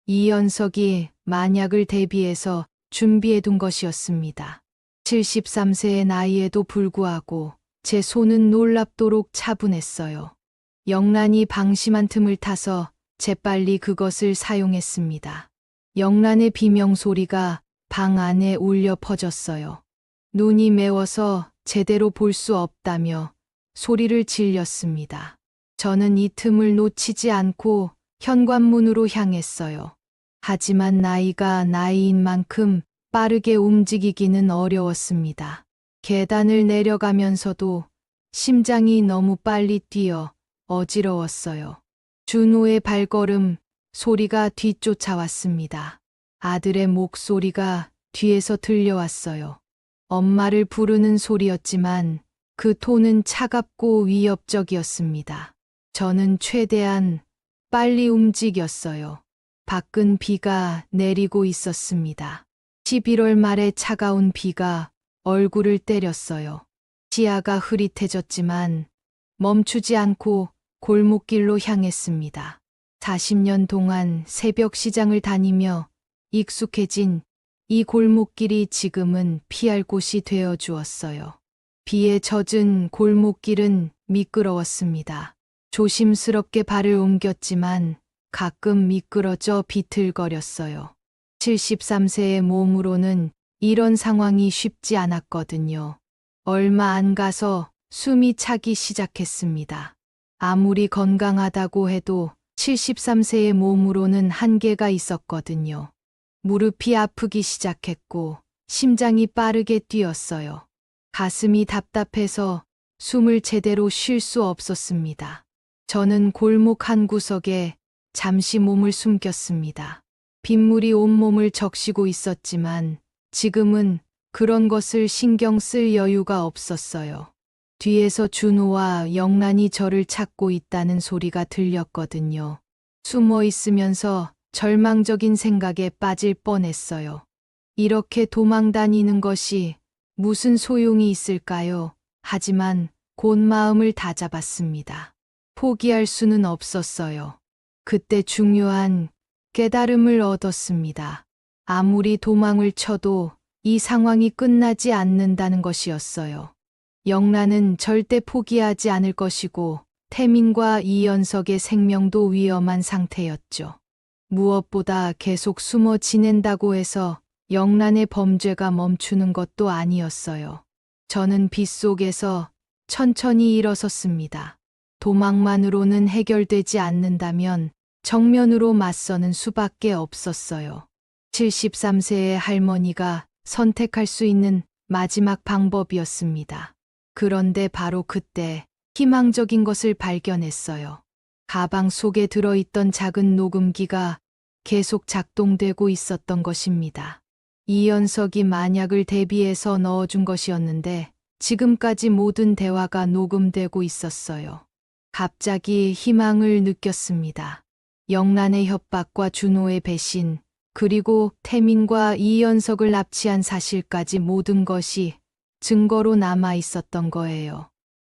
이연석이 만약을 대비해서 준비해둔 것이었습니다. 73세의 나이에도 불구하고 제 손은 놀랍도록 차분했어요. 영란이 방심한 틈을 타서 재빨리 그것을 사용했습니다. 영란의 비명소리가 방 안에 울려 퍼졌어요. 눈이 매워서 제대로 볼 수 없다며 소리를 질렸습니다. 저는 이 틈을 놓치지 않고 현관문으로 향했어요. 하지만 나이가 나이인 만큼 빠르게 움직이기는 어려웠습니다. 계단을 내려가면서도 심장이 너무 빨리 뛰어 어지러웠어요. 준호의 발걸음 소리가 뒤쫓아왔습니다. 아들의 목소리가 뒤에서 들려왔어요. 엄마를 부르는 소리였지만 그 톤은 차갑고 위협적이었습니다. 저는 최대한 빨리 움직였어요. 밖은 비가 내리고 있었습니다. 11월 말의 차가운 비가 얼굴을 때렸어요. 시야가 흐릿해졌지만 멈추지 않고 골목길로 향했습니다. 40년 동안 새벽 시장을 다니며 익숙해진 이 골목길이 지금은 피할 곳이 되어 주었어요. 비에 젖은 골목길은 미끄러웠습니다. 조심스럽게 발을 옮겼지만 가끔 미끄러져 비틀거렸어요. 73세의 몸으로는 이런 상황이 쉽지 않았거든요. 얼마 안 가서 숨이 차기 시작했습니다. 아무리 건강하다고 해도 73세의 몸으로는 한계가 있었거든요. 무릎이 아프기 시작했고 심장이 빠르게 뛰었어요. 가슴이 답답해서 숨을 제대로 쉴 수 없었습니다. 저는 골목 한 구석에 잠시 몸을 숨겼습니다. 빗물이 온몸을 적시고 있었지만 지금은 그런 것을 신경 쓸 여유가 없었어요. 뒤에서 준호와 영란이 저를 찾고 있다는 소리가 들렸거든요. 숨어 있으면서 절망적인 생각에 빠질 뻔했어요. 이렇게 도망 다니는 것이 무슨 소용이 있을까요? 하지만 곧 마음을 다잡았습니다. 포기할 수는 없었어요. 그때 중요한 깨달음을 얻었습니다. 아무리 도망을 쳐도 이 상황이 끝나지 않는다는 것이었어요. 영란은 절대 포기하지 않을 것이고 태민과 이연석의 생명도 위험한 상태였죠. 무엇보다 계속 숨어 지낸다고 해서 영란의 범죄가 멈추는 것도 아니었어요. 저는 빗속에서 천천히 일어섰습니다. 도망만으로는 해결되지 않는다면 정면으로 맞서는 수밖에 없었어요. 73세의 할머니가 선택할 수 있는 마지막 방법이었습니다. 그런데 바로 그때 희망적인 것을 발견했어요. 가방 속에 들어있던 작은 녹음기가 계속 작동되고 있었던 것입니다. 이연석이 만약을 대비해서 넣어준 것이었는데 지금까지 모든 대화가 녹음되고 있었어요. 갑자기 희망을 느꼈습니다. 영란의 협박과 준호의 배신, 그리고 태민과 이연석을 납치한 사실까지 모든 것이 증거로 남아 있었던 거예요.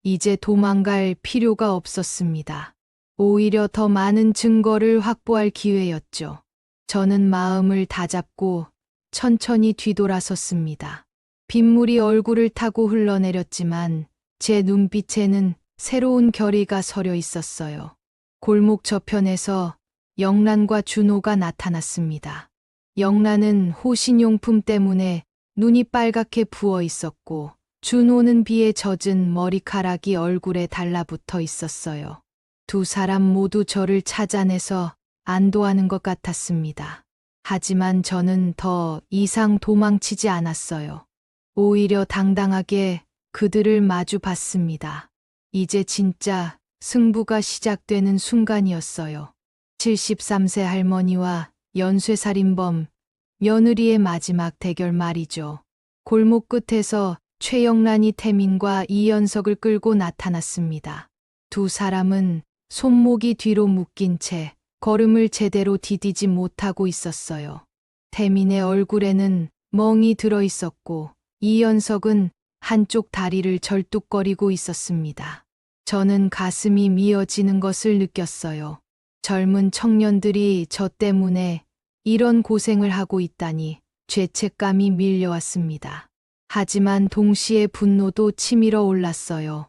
이제 도망갈 필요가 없었습니다. 오히려 더 많은 증거를 확보할 기회였죠. 저는 마음을 다잡고 천천히 뒤돌아섰습니다. 빗물이 얼굴을 타고 흘러내렸지만 제 눈빛에는 새로운 결의가 서려 있었어요. 골목 저편에서 영란과 준호가 나타났습니다. 영란은 호신용품 때문에 눈이 빨갛게 부어 있었고 준호는 비에 젖은 머리카락이 얼굴에 달라붙어 있었어요. 두 사람 모두 저를 찾아내서 안도하는 것 같았습니다. 하지만 저는 더 이상 도망치지 않았어요. 오히려 당당하게 그들을 마주 봤습니다. 이제 진짜 승부가 시작되는 순간이었어요. 73세 할머니와 연쇄살인범 며느리의 마지막 대결 말이죠. 골목 끝에서 최영란이 태민과 이연석을 끌고 나타났습니다. 두 사람은 손목이 뒤로 묶인 채 걸음을 제대로 디디지 못하고 있었어요. 태민의 얼굴에는 멍이 들어 있었고 이연석은 한쪽 다리를 절뚝거리고 있었습니다. 저는 가슴이 미어지는 것을 느꼈어요. 젊은 청년들이 저 때문에 이런 고생을 하고 있다니 죄책감이 밀려왔습니다. 하지만 동시에 분노도 치밀어 올랐어요.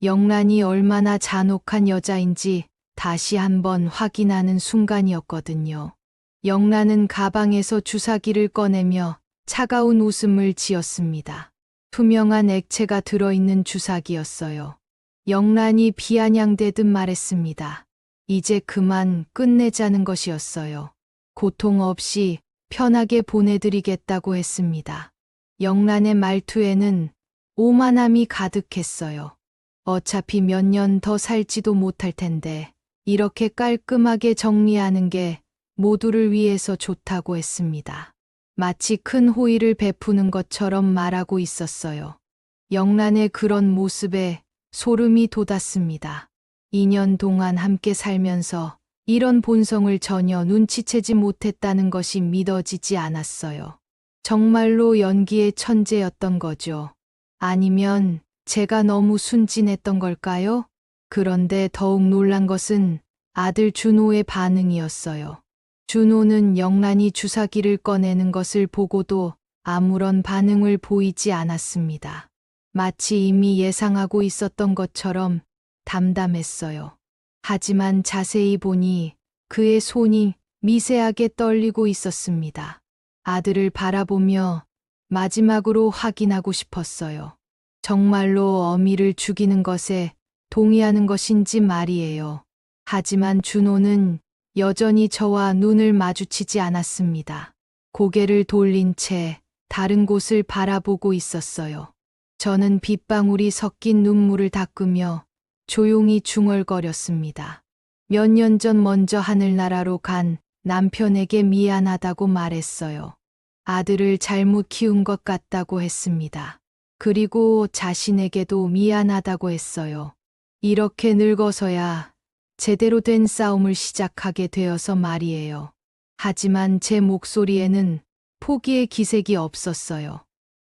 영란이 얼마나 잔혹한 여자인지 다시 한번 확인하는 순간이었거든요. 영란은 가방에서 주사기를 꺼내며 차가운 웃음을 지었습니다. 투명한 액체가 들어있는 주사기였어요. 영란이 비아냥대듯 말했습니다. 이제 그만 끝내자는 것이었어요. 고통 없이 편하게 보내드리겠다고 했습니다. 영란의 말투에는 오만함이 가득했어요. 어차피 몇 년 더 살지도 못할 텐데 이렇게 깔끔하게 정리하는 게 모두를 위해서 좋다고 했습니다. 마치 큰 호의를 베푸는 것처럼 말하고 있었어요. 영란의 그런 모습에 소름이 돋았습니다. 2년 동안 함께 살면서 이런 본성을 전혀 눈치채지 못했다는 것이 믿어지지 않았어요. 정말로 연기의 천재였던 거죠. 아니면 제가 너무 순진했던 걸까요? 그런데 더욱 놀란 것은 아들 준호의 반응이었어요. 준호는 영란이 주사기를 꺼내는 것을 보고도 아무런 반응을 보이지 않았습니다. 마치 이미 예상하고 있었던 것처럼 담담했어요. 하지만 자세히 보니 그의 손이 미세하게 떨리고 있었습니다. 아들을 바라보며 마지막으로 확인하고 싶었어요. 정말로 어미를 죽이는 것에 동의하는 것인지 말이에요. 하지만 준호는 여전히 저와 눈을 마주치지 않았습니다. 고개를 돌린 채 다른 곳을 바라보고 있었어요. 저는 빗방울이 섞인 눈물을 닦으며 조용히 중얼거렸습니다. 몇 년 전 먼저 하늘나라로 간 남편에게 미안하다고 말했어요. 아들을 잘못 키운 것 같다고 했습니다. 그리고 자신에게도 미안하다고 했어요. 이렇게 늙어서야 제대로 된 싸움을 시작하게 되어서 말이에요. 하지만 제 목소리에는 포기의 기색이 없었어요.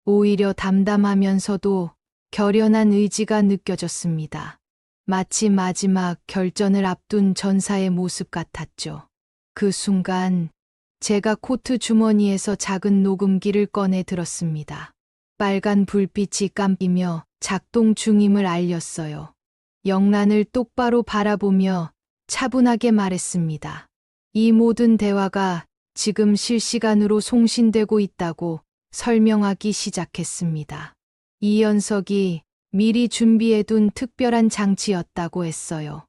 오히려 담담하면서도 결연한 의지가 느껴졌습니다. 마치 마지막 결전을 앞둔 전사의 모습 같았죠. 그 순간 제가 코트 주머니에서 작은 녹음기를 꺼내 들었습니다. 빨간 불빛이 깜피며 작동 중임을 알렸어요. 영란을 똑바로 바라보며 차분하게 말했습니다. 이 모든 대화가 지금 실시간으로 송신되고 있다고 설명하기 시작했습니다. 이연석이 미리 준비해둔 특별한 장치였다고 했어요.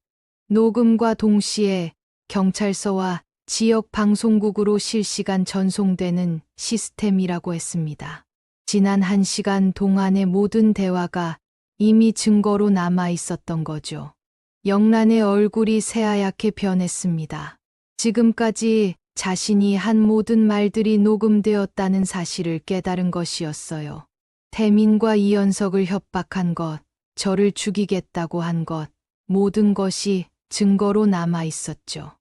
녹음과 동시에 경찰서와 지역 방송국으로 실시간 전송되는 시스템이라고 했습니다. 지난 1시간 동안의 모든 대화가 이미 증거로 남아 있었던 거죠. 영란의 얼굴이 새하얗게 변했습니다. 지금까지 자신이 한 모든 말들이 녹음되었다는 사실을 깨달은 것이었어요. 태민과 이연석을 협박한 것, 저를 죽이겠다고 한 것, 모든 것이 증거로 남아 있었죠.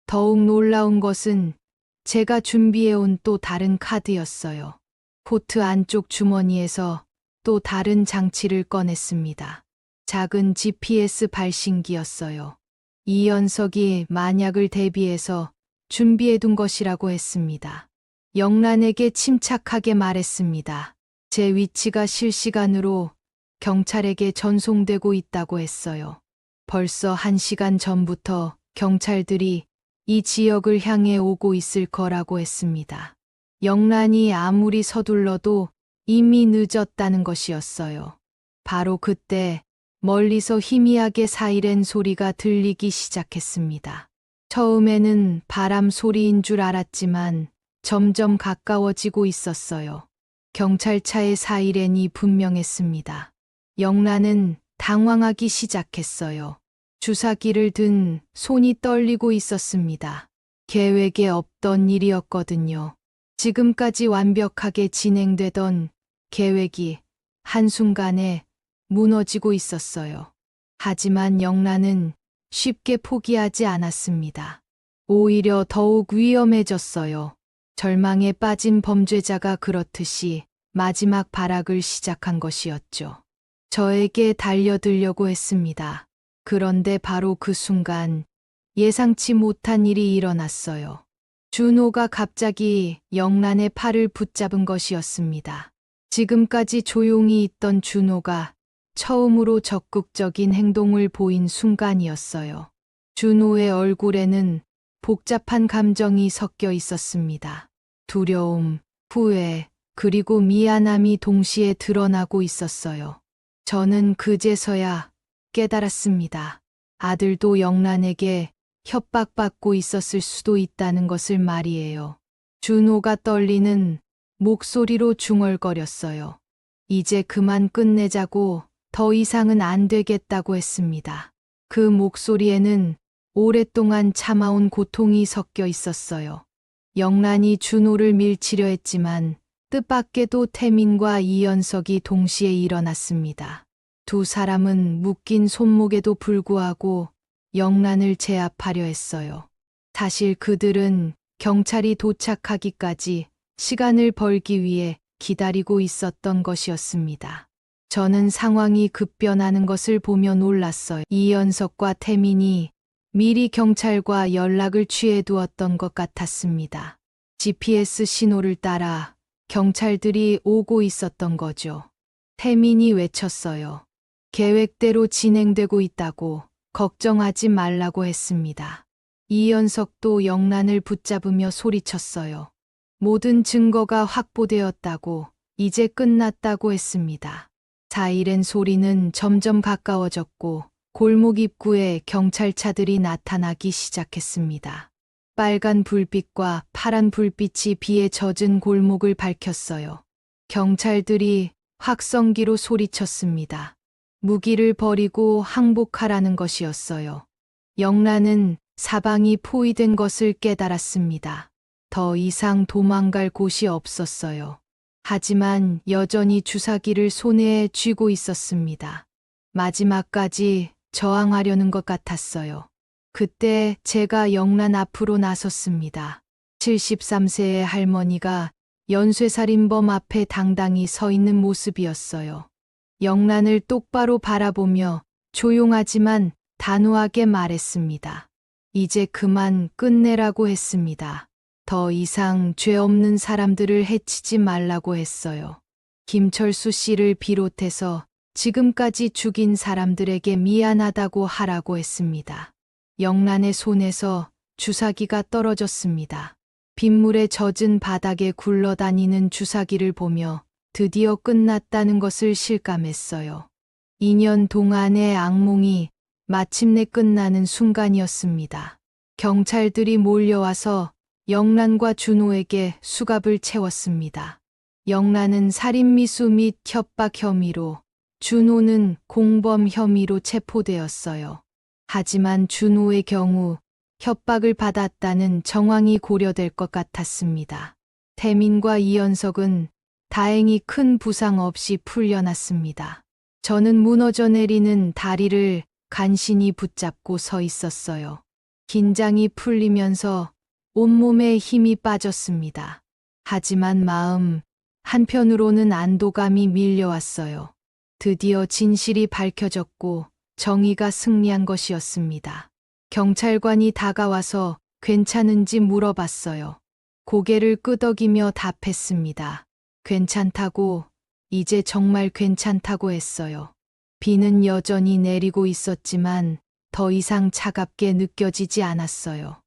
더욱 놀라운 것은 제가 준비해온 또 다른 카드였어요. 코트 안쪽 주머니에서 또 다른 장치를 꺼냈습니다. 작은 GPS 발신기였어요. 이연석이 만약을 대비해서 준비해둔 것이라고 했습니다. 영란에게 침착하게 말했습니다. 제 위치가 실시간으로 경찰에게 전송되고 있다고 했어요. 벌써 1시간 전부터 경찰들이 이 지역을 향해 오고 있을 거라고 했습니다. 영란이 아무리 서둘러도 이미 늦었다는 것이었어요. 바로 그때 멀리서 희미하게 사이렌 소리가 들리기 시작했습니다. 처음에는 바람 소리인 줄 알았지만 점점 가까워지고 있었어요. 경찰차의 사이렌이 분명했습니다. 영란은 당황하기 시작했어요. 주사기를 든 손이 떨리고 있었습니다. 계획에 없던 일이었거든요. 지금까지 완벽하게 진행되던 계획이 한순간에 무너지고 있었어요. 하지만 영란은 쉽게 포기하지 않았습니다. 오히려 더욱 위험해졌어요. 절망에 빠진 범죄자가 그렇듯이 마지막 발악을 시작한 것이었죠. 저에게 달려들려고 했습니다. 그런데 바로 그 순간 예상치 못한 일이 일어났어요. 준호가 갑자기 영란의 팔을 붙잡은 것이었습니다. 지금까지 조용히 있던 준호가 처음으로 적극적인 행동을 보인 순간이었어요. 준호의 얼굴에는 복잡한 감정이 섞여 있었습니다. 두려움, 후회, 그리고 미안함이 동시에 드러나고 있었어요. 저는 그제서야 깨달았습니다. 아들도 영란에게 협박받고 있었을 수도 있다는 것을 말이에요. 준호가 떨리는 목소리로 중얼거렸어요. 이제 그만 끝내자고, 더 이상은 안 되겠다고 했습니다. 그 목소리에는 오랫동안 참아온 고통이 섞여 있었어요. 영란이 준호를 밀치려 했지만 뜻밖에도 태민과 이연석이 동시에 일어났습니다. 두 사람은 묶인 손목에도 불구하고 영란을 제압하려 했어요. 사실 그들은 경찰이 도착하기까지 시간을 벌기 위해 기다리고 있었던 것이었습니다. 저는 상황이 급변하는 것을 보며 놀랐어요. 이연석과 태민이 미리 경찰과 연락을 취해 두었던 것 같았습니다. GPS 신호를 따라 경찰들이 오고 있었던 거죠. 태민이 외쳤어요. 계획대로 진행되고 있다고, 걱정하지 말라고 했습니다. 이연석도 영란을 붙잡으며 소리쳤어요. 모든 증거가 확보되었다고, 이제 끝났다고 했습니다. 사이렌 소리는 점점 가까워졌고 골목 입구에 경찰차들이 나타나기 시작했습니다. 빨간 불빛과 파란 불빛이 비에 젖은 골목을 밝혔어요. 경찰들이 확성기로 소리쳤습니다. 무기를 버리고 항복하라는 것이었어요. 영란은 사방이 포위된 것을 깨달았습니다. 더 이상 도망갈 곳이 없었어요. 하지만 여전히 주사기를 손에 쥐고 있었습니다. 마지막까지 저항하려는 것 같았어요. 그때 제가 영란 앞으로 나섰습니다. 73세의 할머니가 연쇄살인범 앞에 당당히 서 있는 모습이었어요. 영란을 똑바로 바라보며 조용하지만 단호하게 말했습니다. 이제 그만 끝내라고 했습니다. 더 이상 죄 없는 사람들을 해치지 말라고 했어요. 김철수 씨를 비롯해서 지금까지 죽인 사람들에게 미안하다고 하라고 했습니다. 영란의 손에서 주사기가 떨어졌습니다. 빗물에 젖은 바닥에 굴러다니는 주사기를 보며 드디어 끝났다는 것을 실감했어요. 2년 동안의 악몽이 마침내 끝나는 순간이었습니다. 경찰들이 몰려와서 영란과 준호에게 수갑을 채웠습니다. 영란은 살인미수 및 협박 혐의로, 준호는 공범 혐의로 체포되었어요. 하지만 준호의 경우 협박을 받았다는 정황이 고려될 것 같았습니다. 태민과 이연석은 다행히 큰 부상 없이 풀려났습니다. 저는 무너져 내리는 다리를 간신히 붙잡고 서 있었어요. 긴장이 풀리면서 온몸에 힘이 빠졌습니다. 하지만 마음 한편으로는 안도감이 밀려왔어요. 드디어 진실이 밝혀졌고 정의가 승리한 것이었습니다. 경찰관이 다가와서 괜찮은지 물어봤어요. 고개를 끄덕이며 답했습니다. 괜찮다고, 이제 정말 괜찮다고 했어요. 비는 여전히 내리고 있었지만 더 이상 차갑게 느껴지지 않았어요.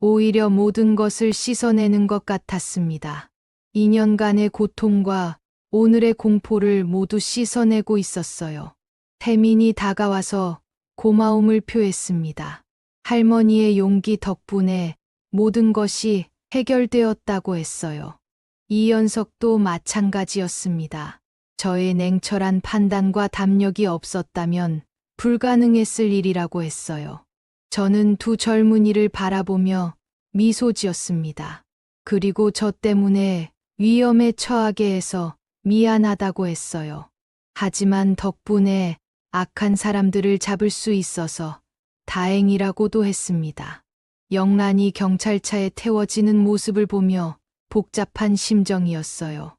오히려 모든 것을 씻어내는 것 같았습니다. 2년간의 고통과 오늘의 공포를 모두 씻어내고 있었어요. 태민이 다가와서 고마움을 표했습니다. 할머니의 용기 덕분에 모든 것이 해결되었다고 했어요. 이연석도 마찬가지였습니다. 저의 냉철한 판단과 담력이 없었다면 불가능했을 일이라고 했어요. 저는 두 젊은이를 바라보며 미소 지었습니다. 그리고 저 때문에 위험에 처하게 해서 미안하다고 했어요. 하지만 덕분에 악한 사람들을 잡을 수 있어서 다행이라고도 했습니다. 영란이 경찰차에 태워지는 모습을 보며 복잡한 심정이었어요.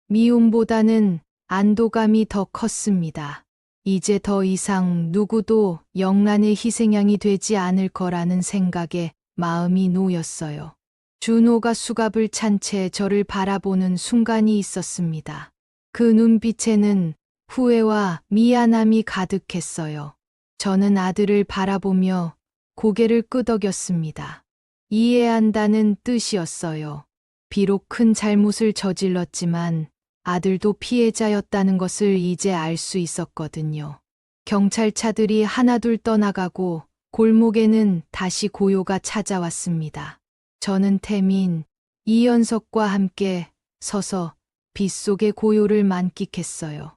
미움보다는 안도감이 더 컸습니다. 이제 더 이상 누구도 영란의 희생양이 되지 않을 거라는 생각에 마음이 놓였어요. 준호가 수갑을 찬 채 저를 바라보는 순간이 있었습니다. 그 눈빛에는 후회와 미안함이 가득했어요. 저는 아들을 바라보며 고개를 끄덕였습니다. 이해한다는 뜻이었어요. 비록 큰 잘못을 저질렀지만 아들도 피해자였다는 것을 이제 알 수 있었거든요. 경찰차들이 하나둘 떠나가고 골목에는 다시 고요가 찾아왔습니다. 저는 태민, 이연석과 함께 서서 빗속의 고요를 만끽했어요.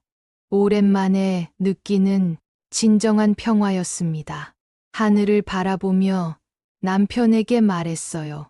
오랜만에 느끼는 진정한 평화였습니다. 하늘을 바라보며 남편에게 말했어요.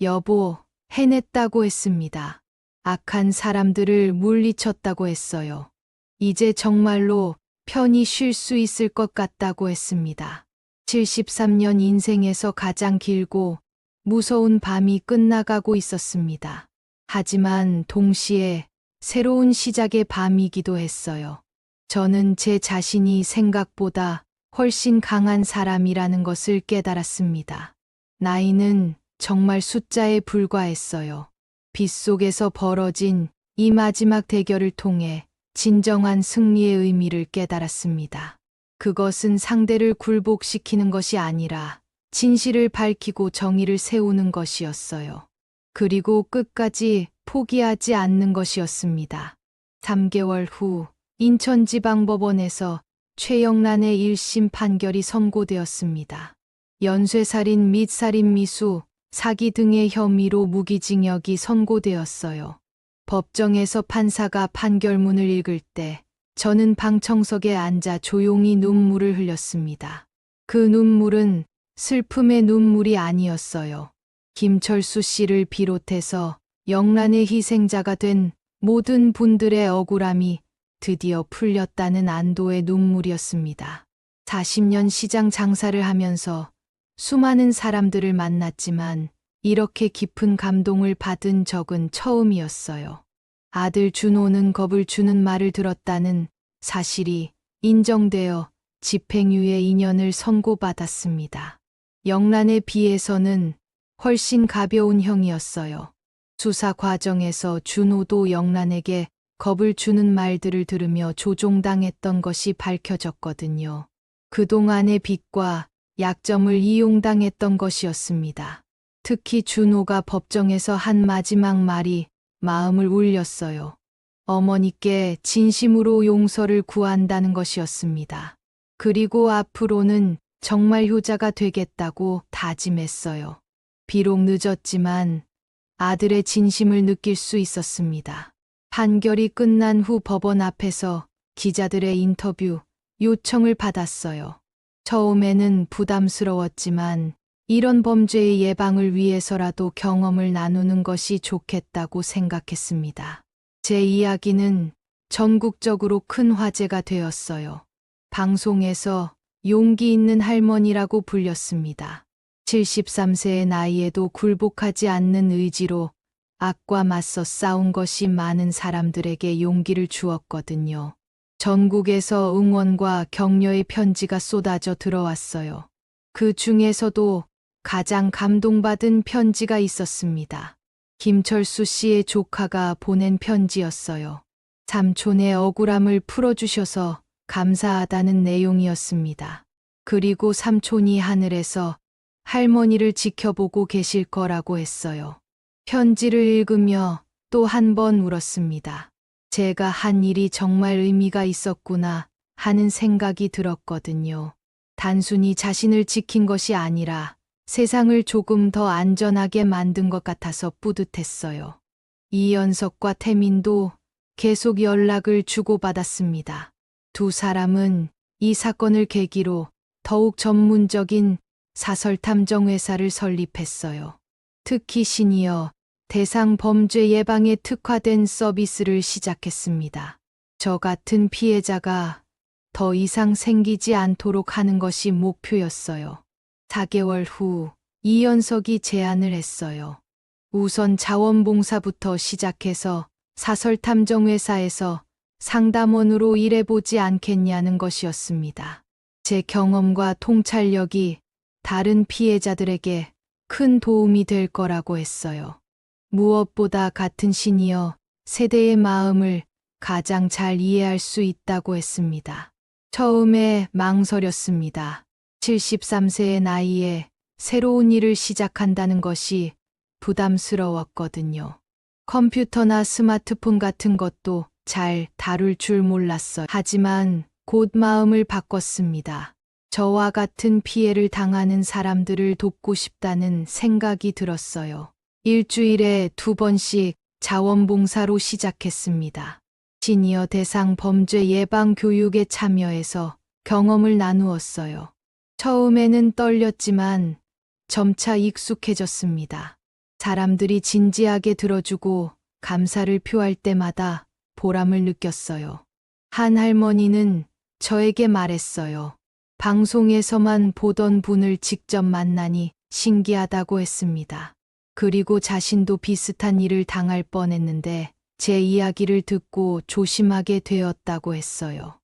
여보, 해냈다고 했습니다. 악한 사람들을 물리쳤다고 했어요. 이제 정말로 편히 쉴 수 있을 것 같다고 했습니다. 73년 인생에서 가장 길고 무서운 밤이 끝나가고 있었습니다. 하지만 동시에 새로운 시작의 밤이기도 했어요. 저는 제 자신이 생각보다 훨씬 강한 사람이라는 것을 깨달았습니다. 나이는 정말 숫자에 불과했어요. 빗속에서 벌어진 이 마지막 대결을 통해 진정한 승리의 의미를 깨달았습니다. 그것은 상대를 굴복시키는 것이 아니라 진실을 밝히고 정의를 세우는 것이었어요. 그리고 끝까지 포기하지 않는 것이었습니다. 3개월 후 인천지방법원에서 최영란의 1심 판결이 선고되었습니다. 연쇄살인 및 살인미수, 사기 등의 혐의로 무기징역이 선고되었어요. 법정에서 판사가 판결문을 읽을 때 저는 방청석에 앉아 조용히 눈물을 흘렸습니다. 그 눈물은 슬픔의 눈물이 아니었어요. 김철수 씨를 비롯해서 영란의 희생자가 된 모든 분들의 억울함이 드디어 풀렸다는 안도의 눈물이었습니다. 40년 시장 장사를 하면서 수많은 사람들을 만났지만 이렇게 깊은 감동을 받은 적은 처음이었어요. 아들 준호는 겁을 주는 말을 들었다는 사실이 인정되어 집행유예 2년을 선고받았습니다. 영란에 비해서는 훨씬 가벼운 형이었어요. 수사 과정에서 준호도 영란에게 겁을 주는 말들을 들으며 조종당했던 것이 밝혀졌거든요. 그동안의 빚과 약점을 이용당했던 것이었습니다. 특히 준호가 법정에서 한 마지막 말이 마음을 울렸어요. 어머니께 진심으로 용서를 구한다는 것이었습니다. 그리고 앞으로는 정말 효자가 되겠다고 다짐했어요. 비록 늦었지만 아들의 진심을 느낄 수 있었습니다. 판결이 끝난 후 법원 앞에서 기자들의 인터뷰 요청을 받았어요. 처음에는 부담스러웠지만 이런 범죄의 예방을 위해서라도 경험을 나누는 것이 좋겠다고 생각했습니다. 제 이야기는 전국적으로 큰 화제가 되었어요. 방송에서 용기 있는 할머니라고 불렸습니다. 73세의 나이에도 굴복하지 않는 의지로 악과 맞서 싸운 것이 많은 사람들에게 용기를 주었거든요. 전국에서 응원과 격려의 편지가 쏟아져 들어왔어요. 그 중에서도 가장 감동받은 편지가 있었습니다. 김철수 씨의 조카가 보낸 편지였어요. 삼촌의 억울함을 풀어주셔서 감사하다는 내용이었습니다. 그리고 삼촌이 하늘에서 할머니를 지켜보고 계실 거라고 했어요. 편지를 읽으며 또 한 번 울었습니다. 제가 한 일이 정말 의미가 있었구나 하는 생각이 들었거든요. 단순히 자신을 지킨 것이 아니라 세상을 조금 더 안전하게 만든 것 같아서 뿌듯했어요. 이연석과 태민도 계속 연락을 주고받았습니다. 두 사람은 이 사건을 계기로 더욱 전문적인 사설탐정회사를 설립했어요. 특히 시니어 대상 범죄 예방에 특화된 서비스를 시작했습니다. 저 같은 피해자가 더 이상 생기지 않도록 하는 것이 목표였어요. 4개월 후 이연석이 제안을 했어요. 우선 자원봉사부터 시작해서 사설탐정회사에서 상담원으로 일해보지 않겠냐는 것이었습니다. 제 경험과 통찰력이 다른 피해자들에게 큰 도움이 될 거라고 했어요. 무엇보다 같은 시니어 세대의 마음을 가장 잘 이해할 수 있다고 했습니다. 처음에 망설였습니다. 73세의 나이에 새로운 일을 시작한다는 것이 부담스러웠거든요. 컴퓨터나 스마트폰 같은 것도 잘 다룰 줄 몰랐어요. 하지만 곧 마음을 바꿨습니다. 저와 같은 피해를 당하는 사람들을 돕고 싶다는 생각이 들었어요. 일주일에 2번씩 자원봉사로 시작했습니다. 시니어 대상 범죄 예방 교육에 참여해서 경험을 나누었어요. 처음에는 떨렸지만 점차 익숙해졌습니다. 사람들이 진지하게 들어주고 감사를 표할 때마다 보람을 느꼈어요. 한 할머니는 저에게 말했어요. 방송에서만 보던 분을 직접 만나니 신기하다고 했습니다. 그리고 자신도 비슷한 일을 당할 뻔했는데 제 이야기를 듣고 조심하게 되었다고 했어요.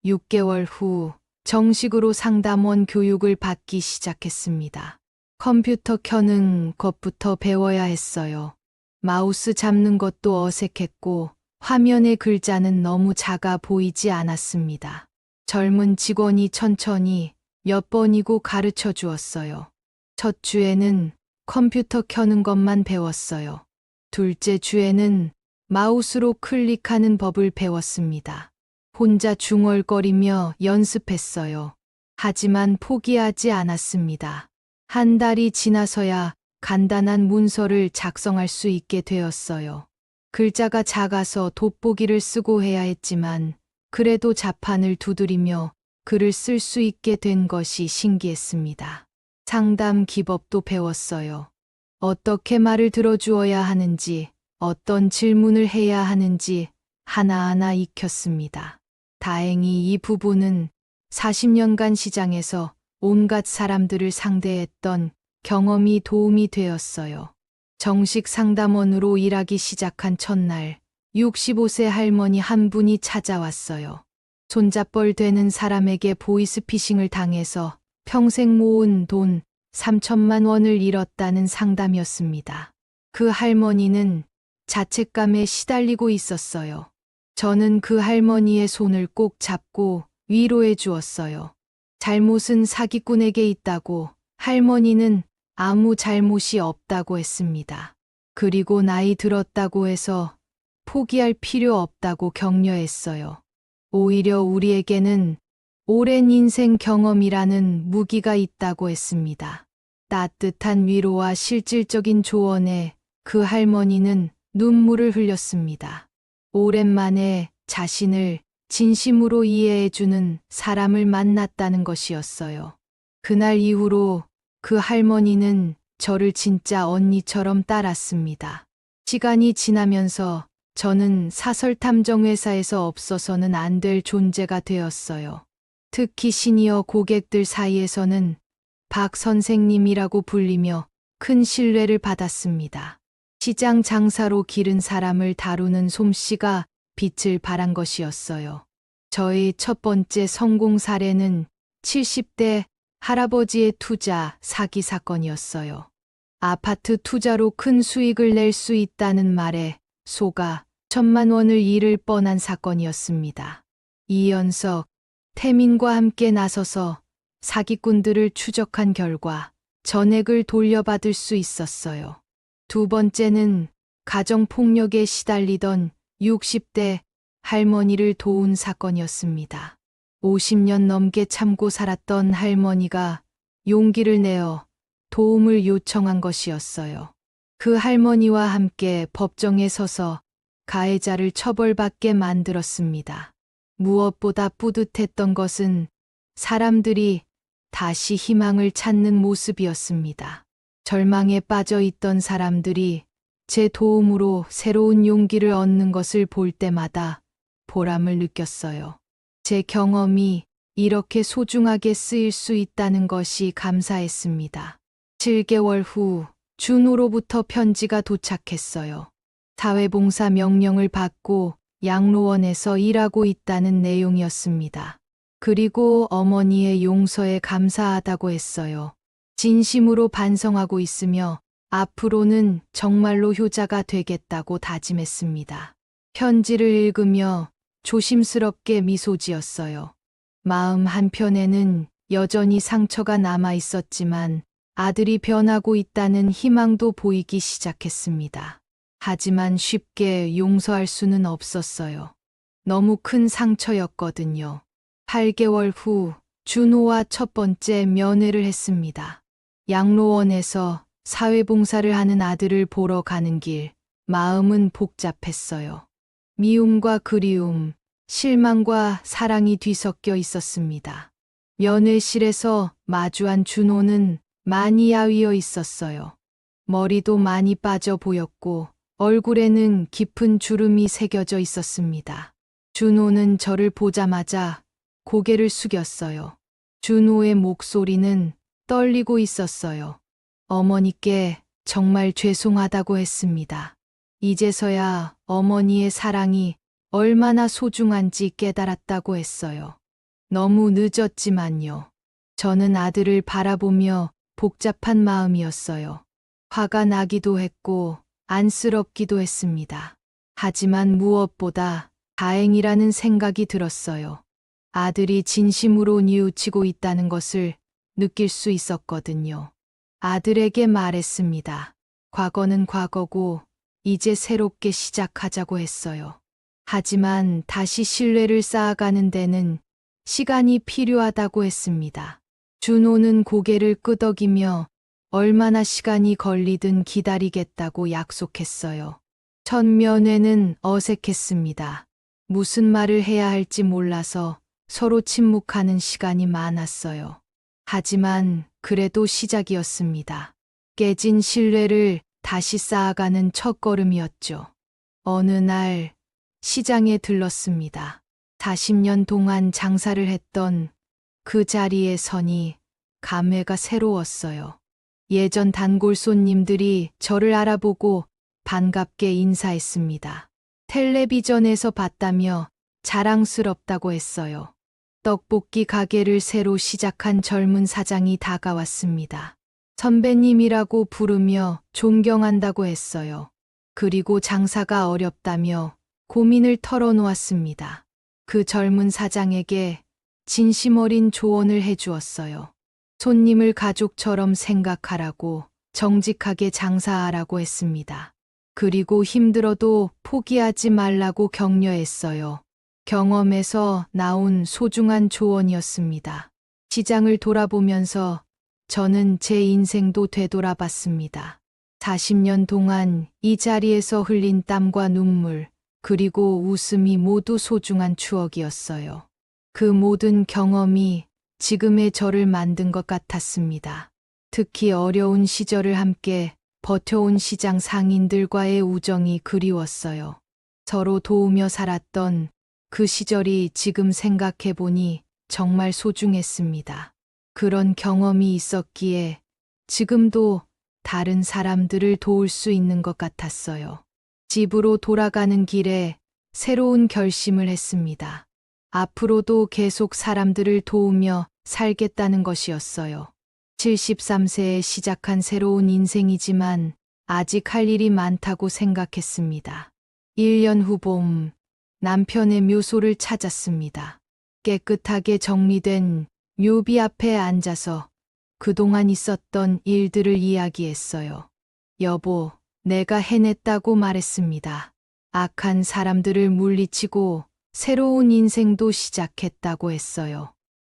6개월 후 정식으로 상담원 교육을 받기 시작했습니다. 컴퓨터 켜는 것부터 배워야 했어요. 마우스 잡는 것도 어색했고 화면의 글자는 너무 작아 보이지 않았습니다. 젊은 직원이 천천히 몇 번이고 가르쳐 주었어요. 첫 주에는 컴퓨터 켜는 것만 배웠어요. 둘째 주에는 마우스로 클릭하는 법을 배웠습니다. 혼자 중얼거리며 연습했어요. 하지만 포기하지 않았습니다. 한 달이 지나서야 간단한 문서를 작성할 수 있게 되었어요. 글자가 작아서 돋보기를 쓰고 해야 했지만 그래도 자판을 두드리며 글을 쓸 수 있게 된 것이 신기했습니다. 상담 기법도 배웠어요. 어떻게 말을 들어주어야 하는지, 어떤 질문을 해야 하는지 하나하나 익혔습니다. 다행히 이 부분은 40년간 시장에서 온갖 사람들을 상대했던 경험이 도움이 되었어요. 정식 상담원으로 일하기 시작한 첫날, 65세 할머니 한 분이 찾아왔어요. 손잡벌 되는 사람에게 보이스피싱을 당해서 평생 모은 돈 3천만 원을 잃었다는 상담이었습니다. 그 할머니는 자책감에 시달리고 있었어요. 저는 그 할머니의 손을 꼭 잡고 위로해 주었어요. 잘못은 사기꾼에게 있다고, 할머니는 아무 잘못이 없다고 했습니다. 그리고 나이 들었다고 해서 포기할 필요 없다고 격려했어요. 오히려 우리에게는 오랜 인생 경험이라는 무기가 있다고 했습니다. 따뜻한 위로와 실질적인 조언에 그 할머니는 눈물을 흘렸습니다. 오랜만에 자신을 진심으로 이해해주는 사람을 만났다는 것이었어요. 그날 이후로 그 할머니는 저를 진짜 언니처럼 따랐습니다. 시간이 지나면서 저는 사설탐정회사에서 없어서는 안 될 존재가 되었어요. 특히 시니어 고객들 사이에서는 박 선생님이라고 불리며 큰 신뢰를 받았습니다. 시장 장사로 기른 사람을 다루는 솜씨가 빛을 발한 것이었어요. 저의 첫 번째 성공 사례는 70대 할아버지의 투자 사기 사건이었어요. 아파트 투자로 큰 수익을 낼 수 있다는 말에 속아 1천만 원을 잃을 뻔한 사건이었습니다. 이연석, 태민과 함께 나서서 사기꾼들을 추적한 결과 전액을 돌려받을 수 있었어요. 두 번째는 가정폭력에 시달리던 60대 할머니를 도운 사건이었습니다. 50년 넘게 참고 살았던 할머니가 용기를 내어 도움을 요청한 것이었어요. 그 할머니와 함께 법정에 서서 가해자를 처벌받게 만들었습니다. 무엇보다 뿌듯했던 것은 사람들이 다시 희망을 찾는 모습이었습니다. 절망에 빠져 있던 사람들이 제 도움으로 새로운 용기를 얻는 것을 볼 때마다 보람을 느꼈어요. 제 경험이 이렇게 소중하게 쓰일 수 있다는 것이 감사했습니다. 7개월 후 준호로부터 편지가 도착했어요. 사회봉사 명령을 받고 양로원에서 일하고 있다는 내용이었습니다. 그리고 어머니의 용서에 감사하다고 했어요. 진심으로 반성하고 있으며 앞으로는 정말로 효자가 되겠다고 다짐했습니다. 편지를 읽으며 조심스럽게 미소 지었어요. 마음 한편에는 여전히 상처가 남아 있었지만 아들이 변하고 있다는 희망도 보이기 시작했습니다. 하지만 쉽게 용서할 수는 없었어요. 너무 큰 상처였거든요. 8개월 후 준호와 첫 번째 면회를 했습니다. 양로원에서 사회봉사를 하는 아들을 보러 가는 길, 마음은 복잡했어요. 미움과 그리움, 실망과 사랑이 뒤섞여 있었습니다. 면회실에서 마주한 준호는 많이 야위어 있었어요. 머리도 많이 빠져 보였고 얼굴에는 깊은 주름이 새겨져 있었습니다. 준호는 저를 보자마자 고개를 숙였어요. 준호의 목소리는 떨리고 있었어요. 어머니께 정말 죄송하다고 했습니다. 이제서야 어머니의 사랑이 얼마나 소중한지 깨달았다고 했어요. 너무 늦었지만요. 저는 아들을 바라보며 복잡한 마음이었어요. 화가 나기도 했고 안쓰럽기도 했습니다. 하지만 무엇보다 다행이라는 생각이 들었어요. 아들이 진심으로 뉘우치고 있다는 것을 느낄 수 있었거든요. 아들에게 말했습니다. 과거는 과거고 이제 새롭게 시작하자고 했어요. 하지만 다시 신뢰를 쌓아가는 데는 시간이 필요하다고 했습니다. 준호는 고개를 끄덕이며 얼마나 시간이 걸리든 기다리겠다고 약속했어요. 첫 면회는 어색했습니다. 무슨 말을 해야 할지 몰라서 서로 침묵하는 시간이 많았어요. 하지만 그래도 시작이었습니다. 깨진 신뢰를 다시 쌓아가는 첫걸음이었죠. 어느 날 시장에 들렀습니다. 40년 동안 장사를 했던 그 자리에 서니 감회가 새로웠어요. 예전 단골 손님들이 저를 알아보고 반갑게 인사했습니다. 텔레비전에서 봤다며 자랑스럽다고 했어요. 떡볶이 가게를 새로 시작한 젊은 사장이 다가왔습니다. 선배님이라고 부르며 존경한다고 했어요. 그리고 장사가 어렵다며 고민을 털어놓았습니다. 그 젊은 사장에게 진심 어린 조언을 해주었어요. 손님을 가족처럼 생각하라고, 정직하게 장사하라고 했습니다. 그리고 힘들어도 포기하지 말라고 격려했어요. 경험에서 나온 소중한 조언이었습니다. 시장을 돌아보면서 저는 제 인생도 되돌아봤습니다. 40년 동안 이 자리에서 흘린 땀과 눈물, 그리고 웃음이 모두 소중한 추억이었어요. 그 모든 경험이 지금의 저를 만든 것 같았습니다. 특히 어려운 시절을 함께 버텨온 시장 상인들과의 우정이 그리웠어요. 서로 도우며 살았던 그 시절이 지금 생각해보니 정말 소중했습니다. 그런 경험이 있었기에 지금도 다른 사람들을 도울 수 있는 것 같았어요. 집으로 돌아가는 길에 새로운 결심을 했습니다. 앞으로도 계속 사람들을 도우며 살겠다는 것이었어요. 73세에 시작한 새로운 인생이지만 아직 할 일이 많다고 생각했습니다. 1년 후 봄, 남편의 묘소를 찾았습니다. 깨끗하게 정리된 묘비 앞에 앉아서 그동안 있었던 일들을 이야기했어요. 여보, 내가 해냈다고 말했습니다. 악한 사람들을 물리치고 새로운 인생도 시작했다고 했어요.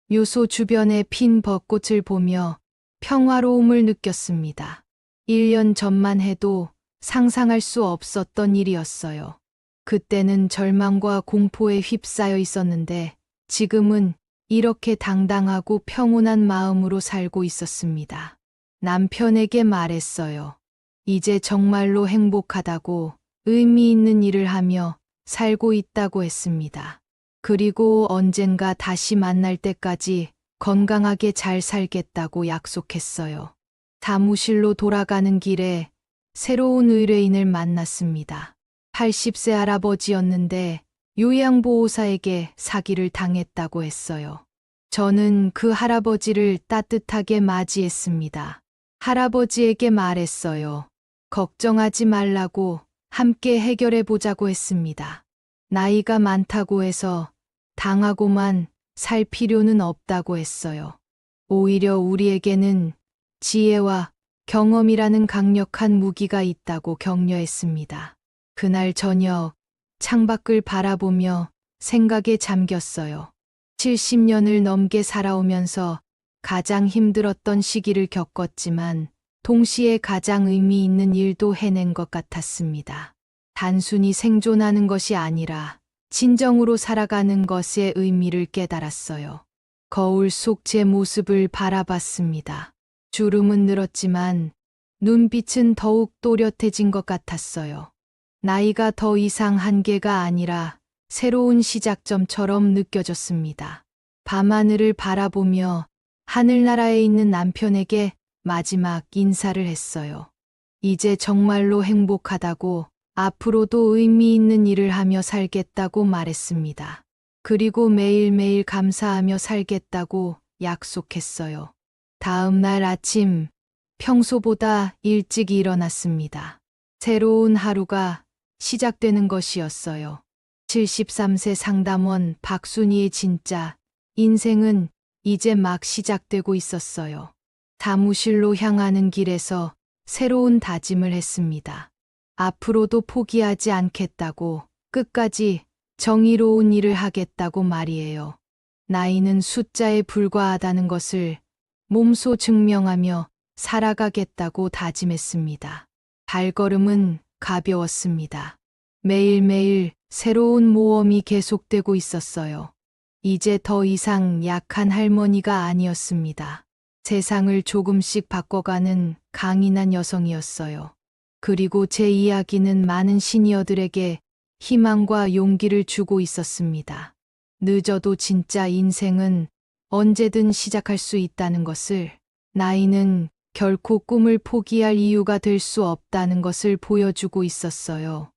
묘소 주변에 핀 벚꽃을 보며 평화로움을 느꼈습니다. 1년 전만 해도 상상할 수 없었던 일이었어요. 그때는 절망과 공포에 휩싸여 있었는데 지금은 이렇게 당당하고 평온한 마음으로 살고 있었습니다. 남편에게 말했어요. 이제 정말로 행복하다고, 의미 있는 일을 하며 살고 있다고 했습니다. 그리고 언젠가 다시 만날 때까지 건강하게 잘 살겠다고 약속했어요. 사무실로 돌아가는 길에 새로운 의뢰인을 만났습니다. 80세 할아버지였는데 요양보호사에게 사기를 당했다고 했어요. 저는 그 할아버지를 따뜻하게 맞이했습니다. 할아버지에게 말했어요. 걱정하지 말라고, 함께 해결해 보자고 했습니다. 나이가 많다고 해서 당하고만 살 필요는 없다고 했어요. 오히려 우리에게는 지혜와 경험이라는 강력한 무기가 있다고 격려했습니다. 그날 저녁 창밖을 바라보며 생각에 잠겼어요. 70년을 넘게 살아오면서 가장 힘들었던 시기를 겪었지만 동시에 가장 의미 있는 일도 해낸 것 같았습니다. 단순히 생존하는 것이 아니라 진정으로 살아가는 것의 의미를 깨달았어요. 거울 속 제 모습을 바라봤습니다. 주름은 늘었지만 눈빛은 더욱 또렷해진 것 같았어요. 나이가 더 이상 한계가 아니라 새로운 시작점처럼 느껴졌습니다. 밤하늘을 바라보며 하늘나라에 있는 남편에게 마지막 인사를 했어요. 이제 정말로 행복하다고, 앞으로도 의미 있는 일을 하며 살겠다고 말했습니다. 그리고 매일매일 감사하며 살겠다고 약속했어요. 다음 날 아침, 평소보다 일찍 일어났습니다. 새로운 하루가 시작되는 것이었어요. 73세 상담원 박순희의 진짜 인생은 이제 막 시작되고 있었어요. 사무실로 향하는 길에서 새로운 다짐을 했습니다. 앞으로도 포기하지 않겠다고, 끝까지 정의로운 일을 하겠다고 말이에요. 나이는 숫자에 불과하다는 것을 몸소 증명하며 살아가겠다고 다짐했습니다. 발걸음은 가벼웠습니다. 매일매일 새로운 모험이 계속되고 있었어요. 이제 더 이상 약한 할머니가 아니었습니다. 세상을 조금씩 바꿔가는 강인한 여성이었어요. 그리고 제 이야기는 많은 시니어들에게 희망과 용기를 주고 있었습니다. 늦어도 진짜 인생은 언제든 시작할 수 있다는 것을, 나이는 결코 꿈을 포기할 이유가 될 수 없다는 것을 보여주고 있었어요.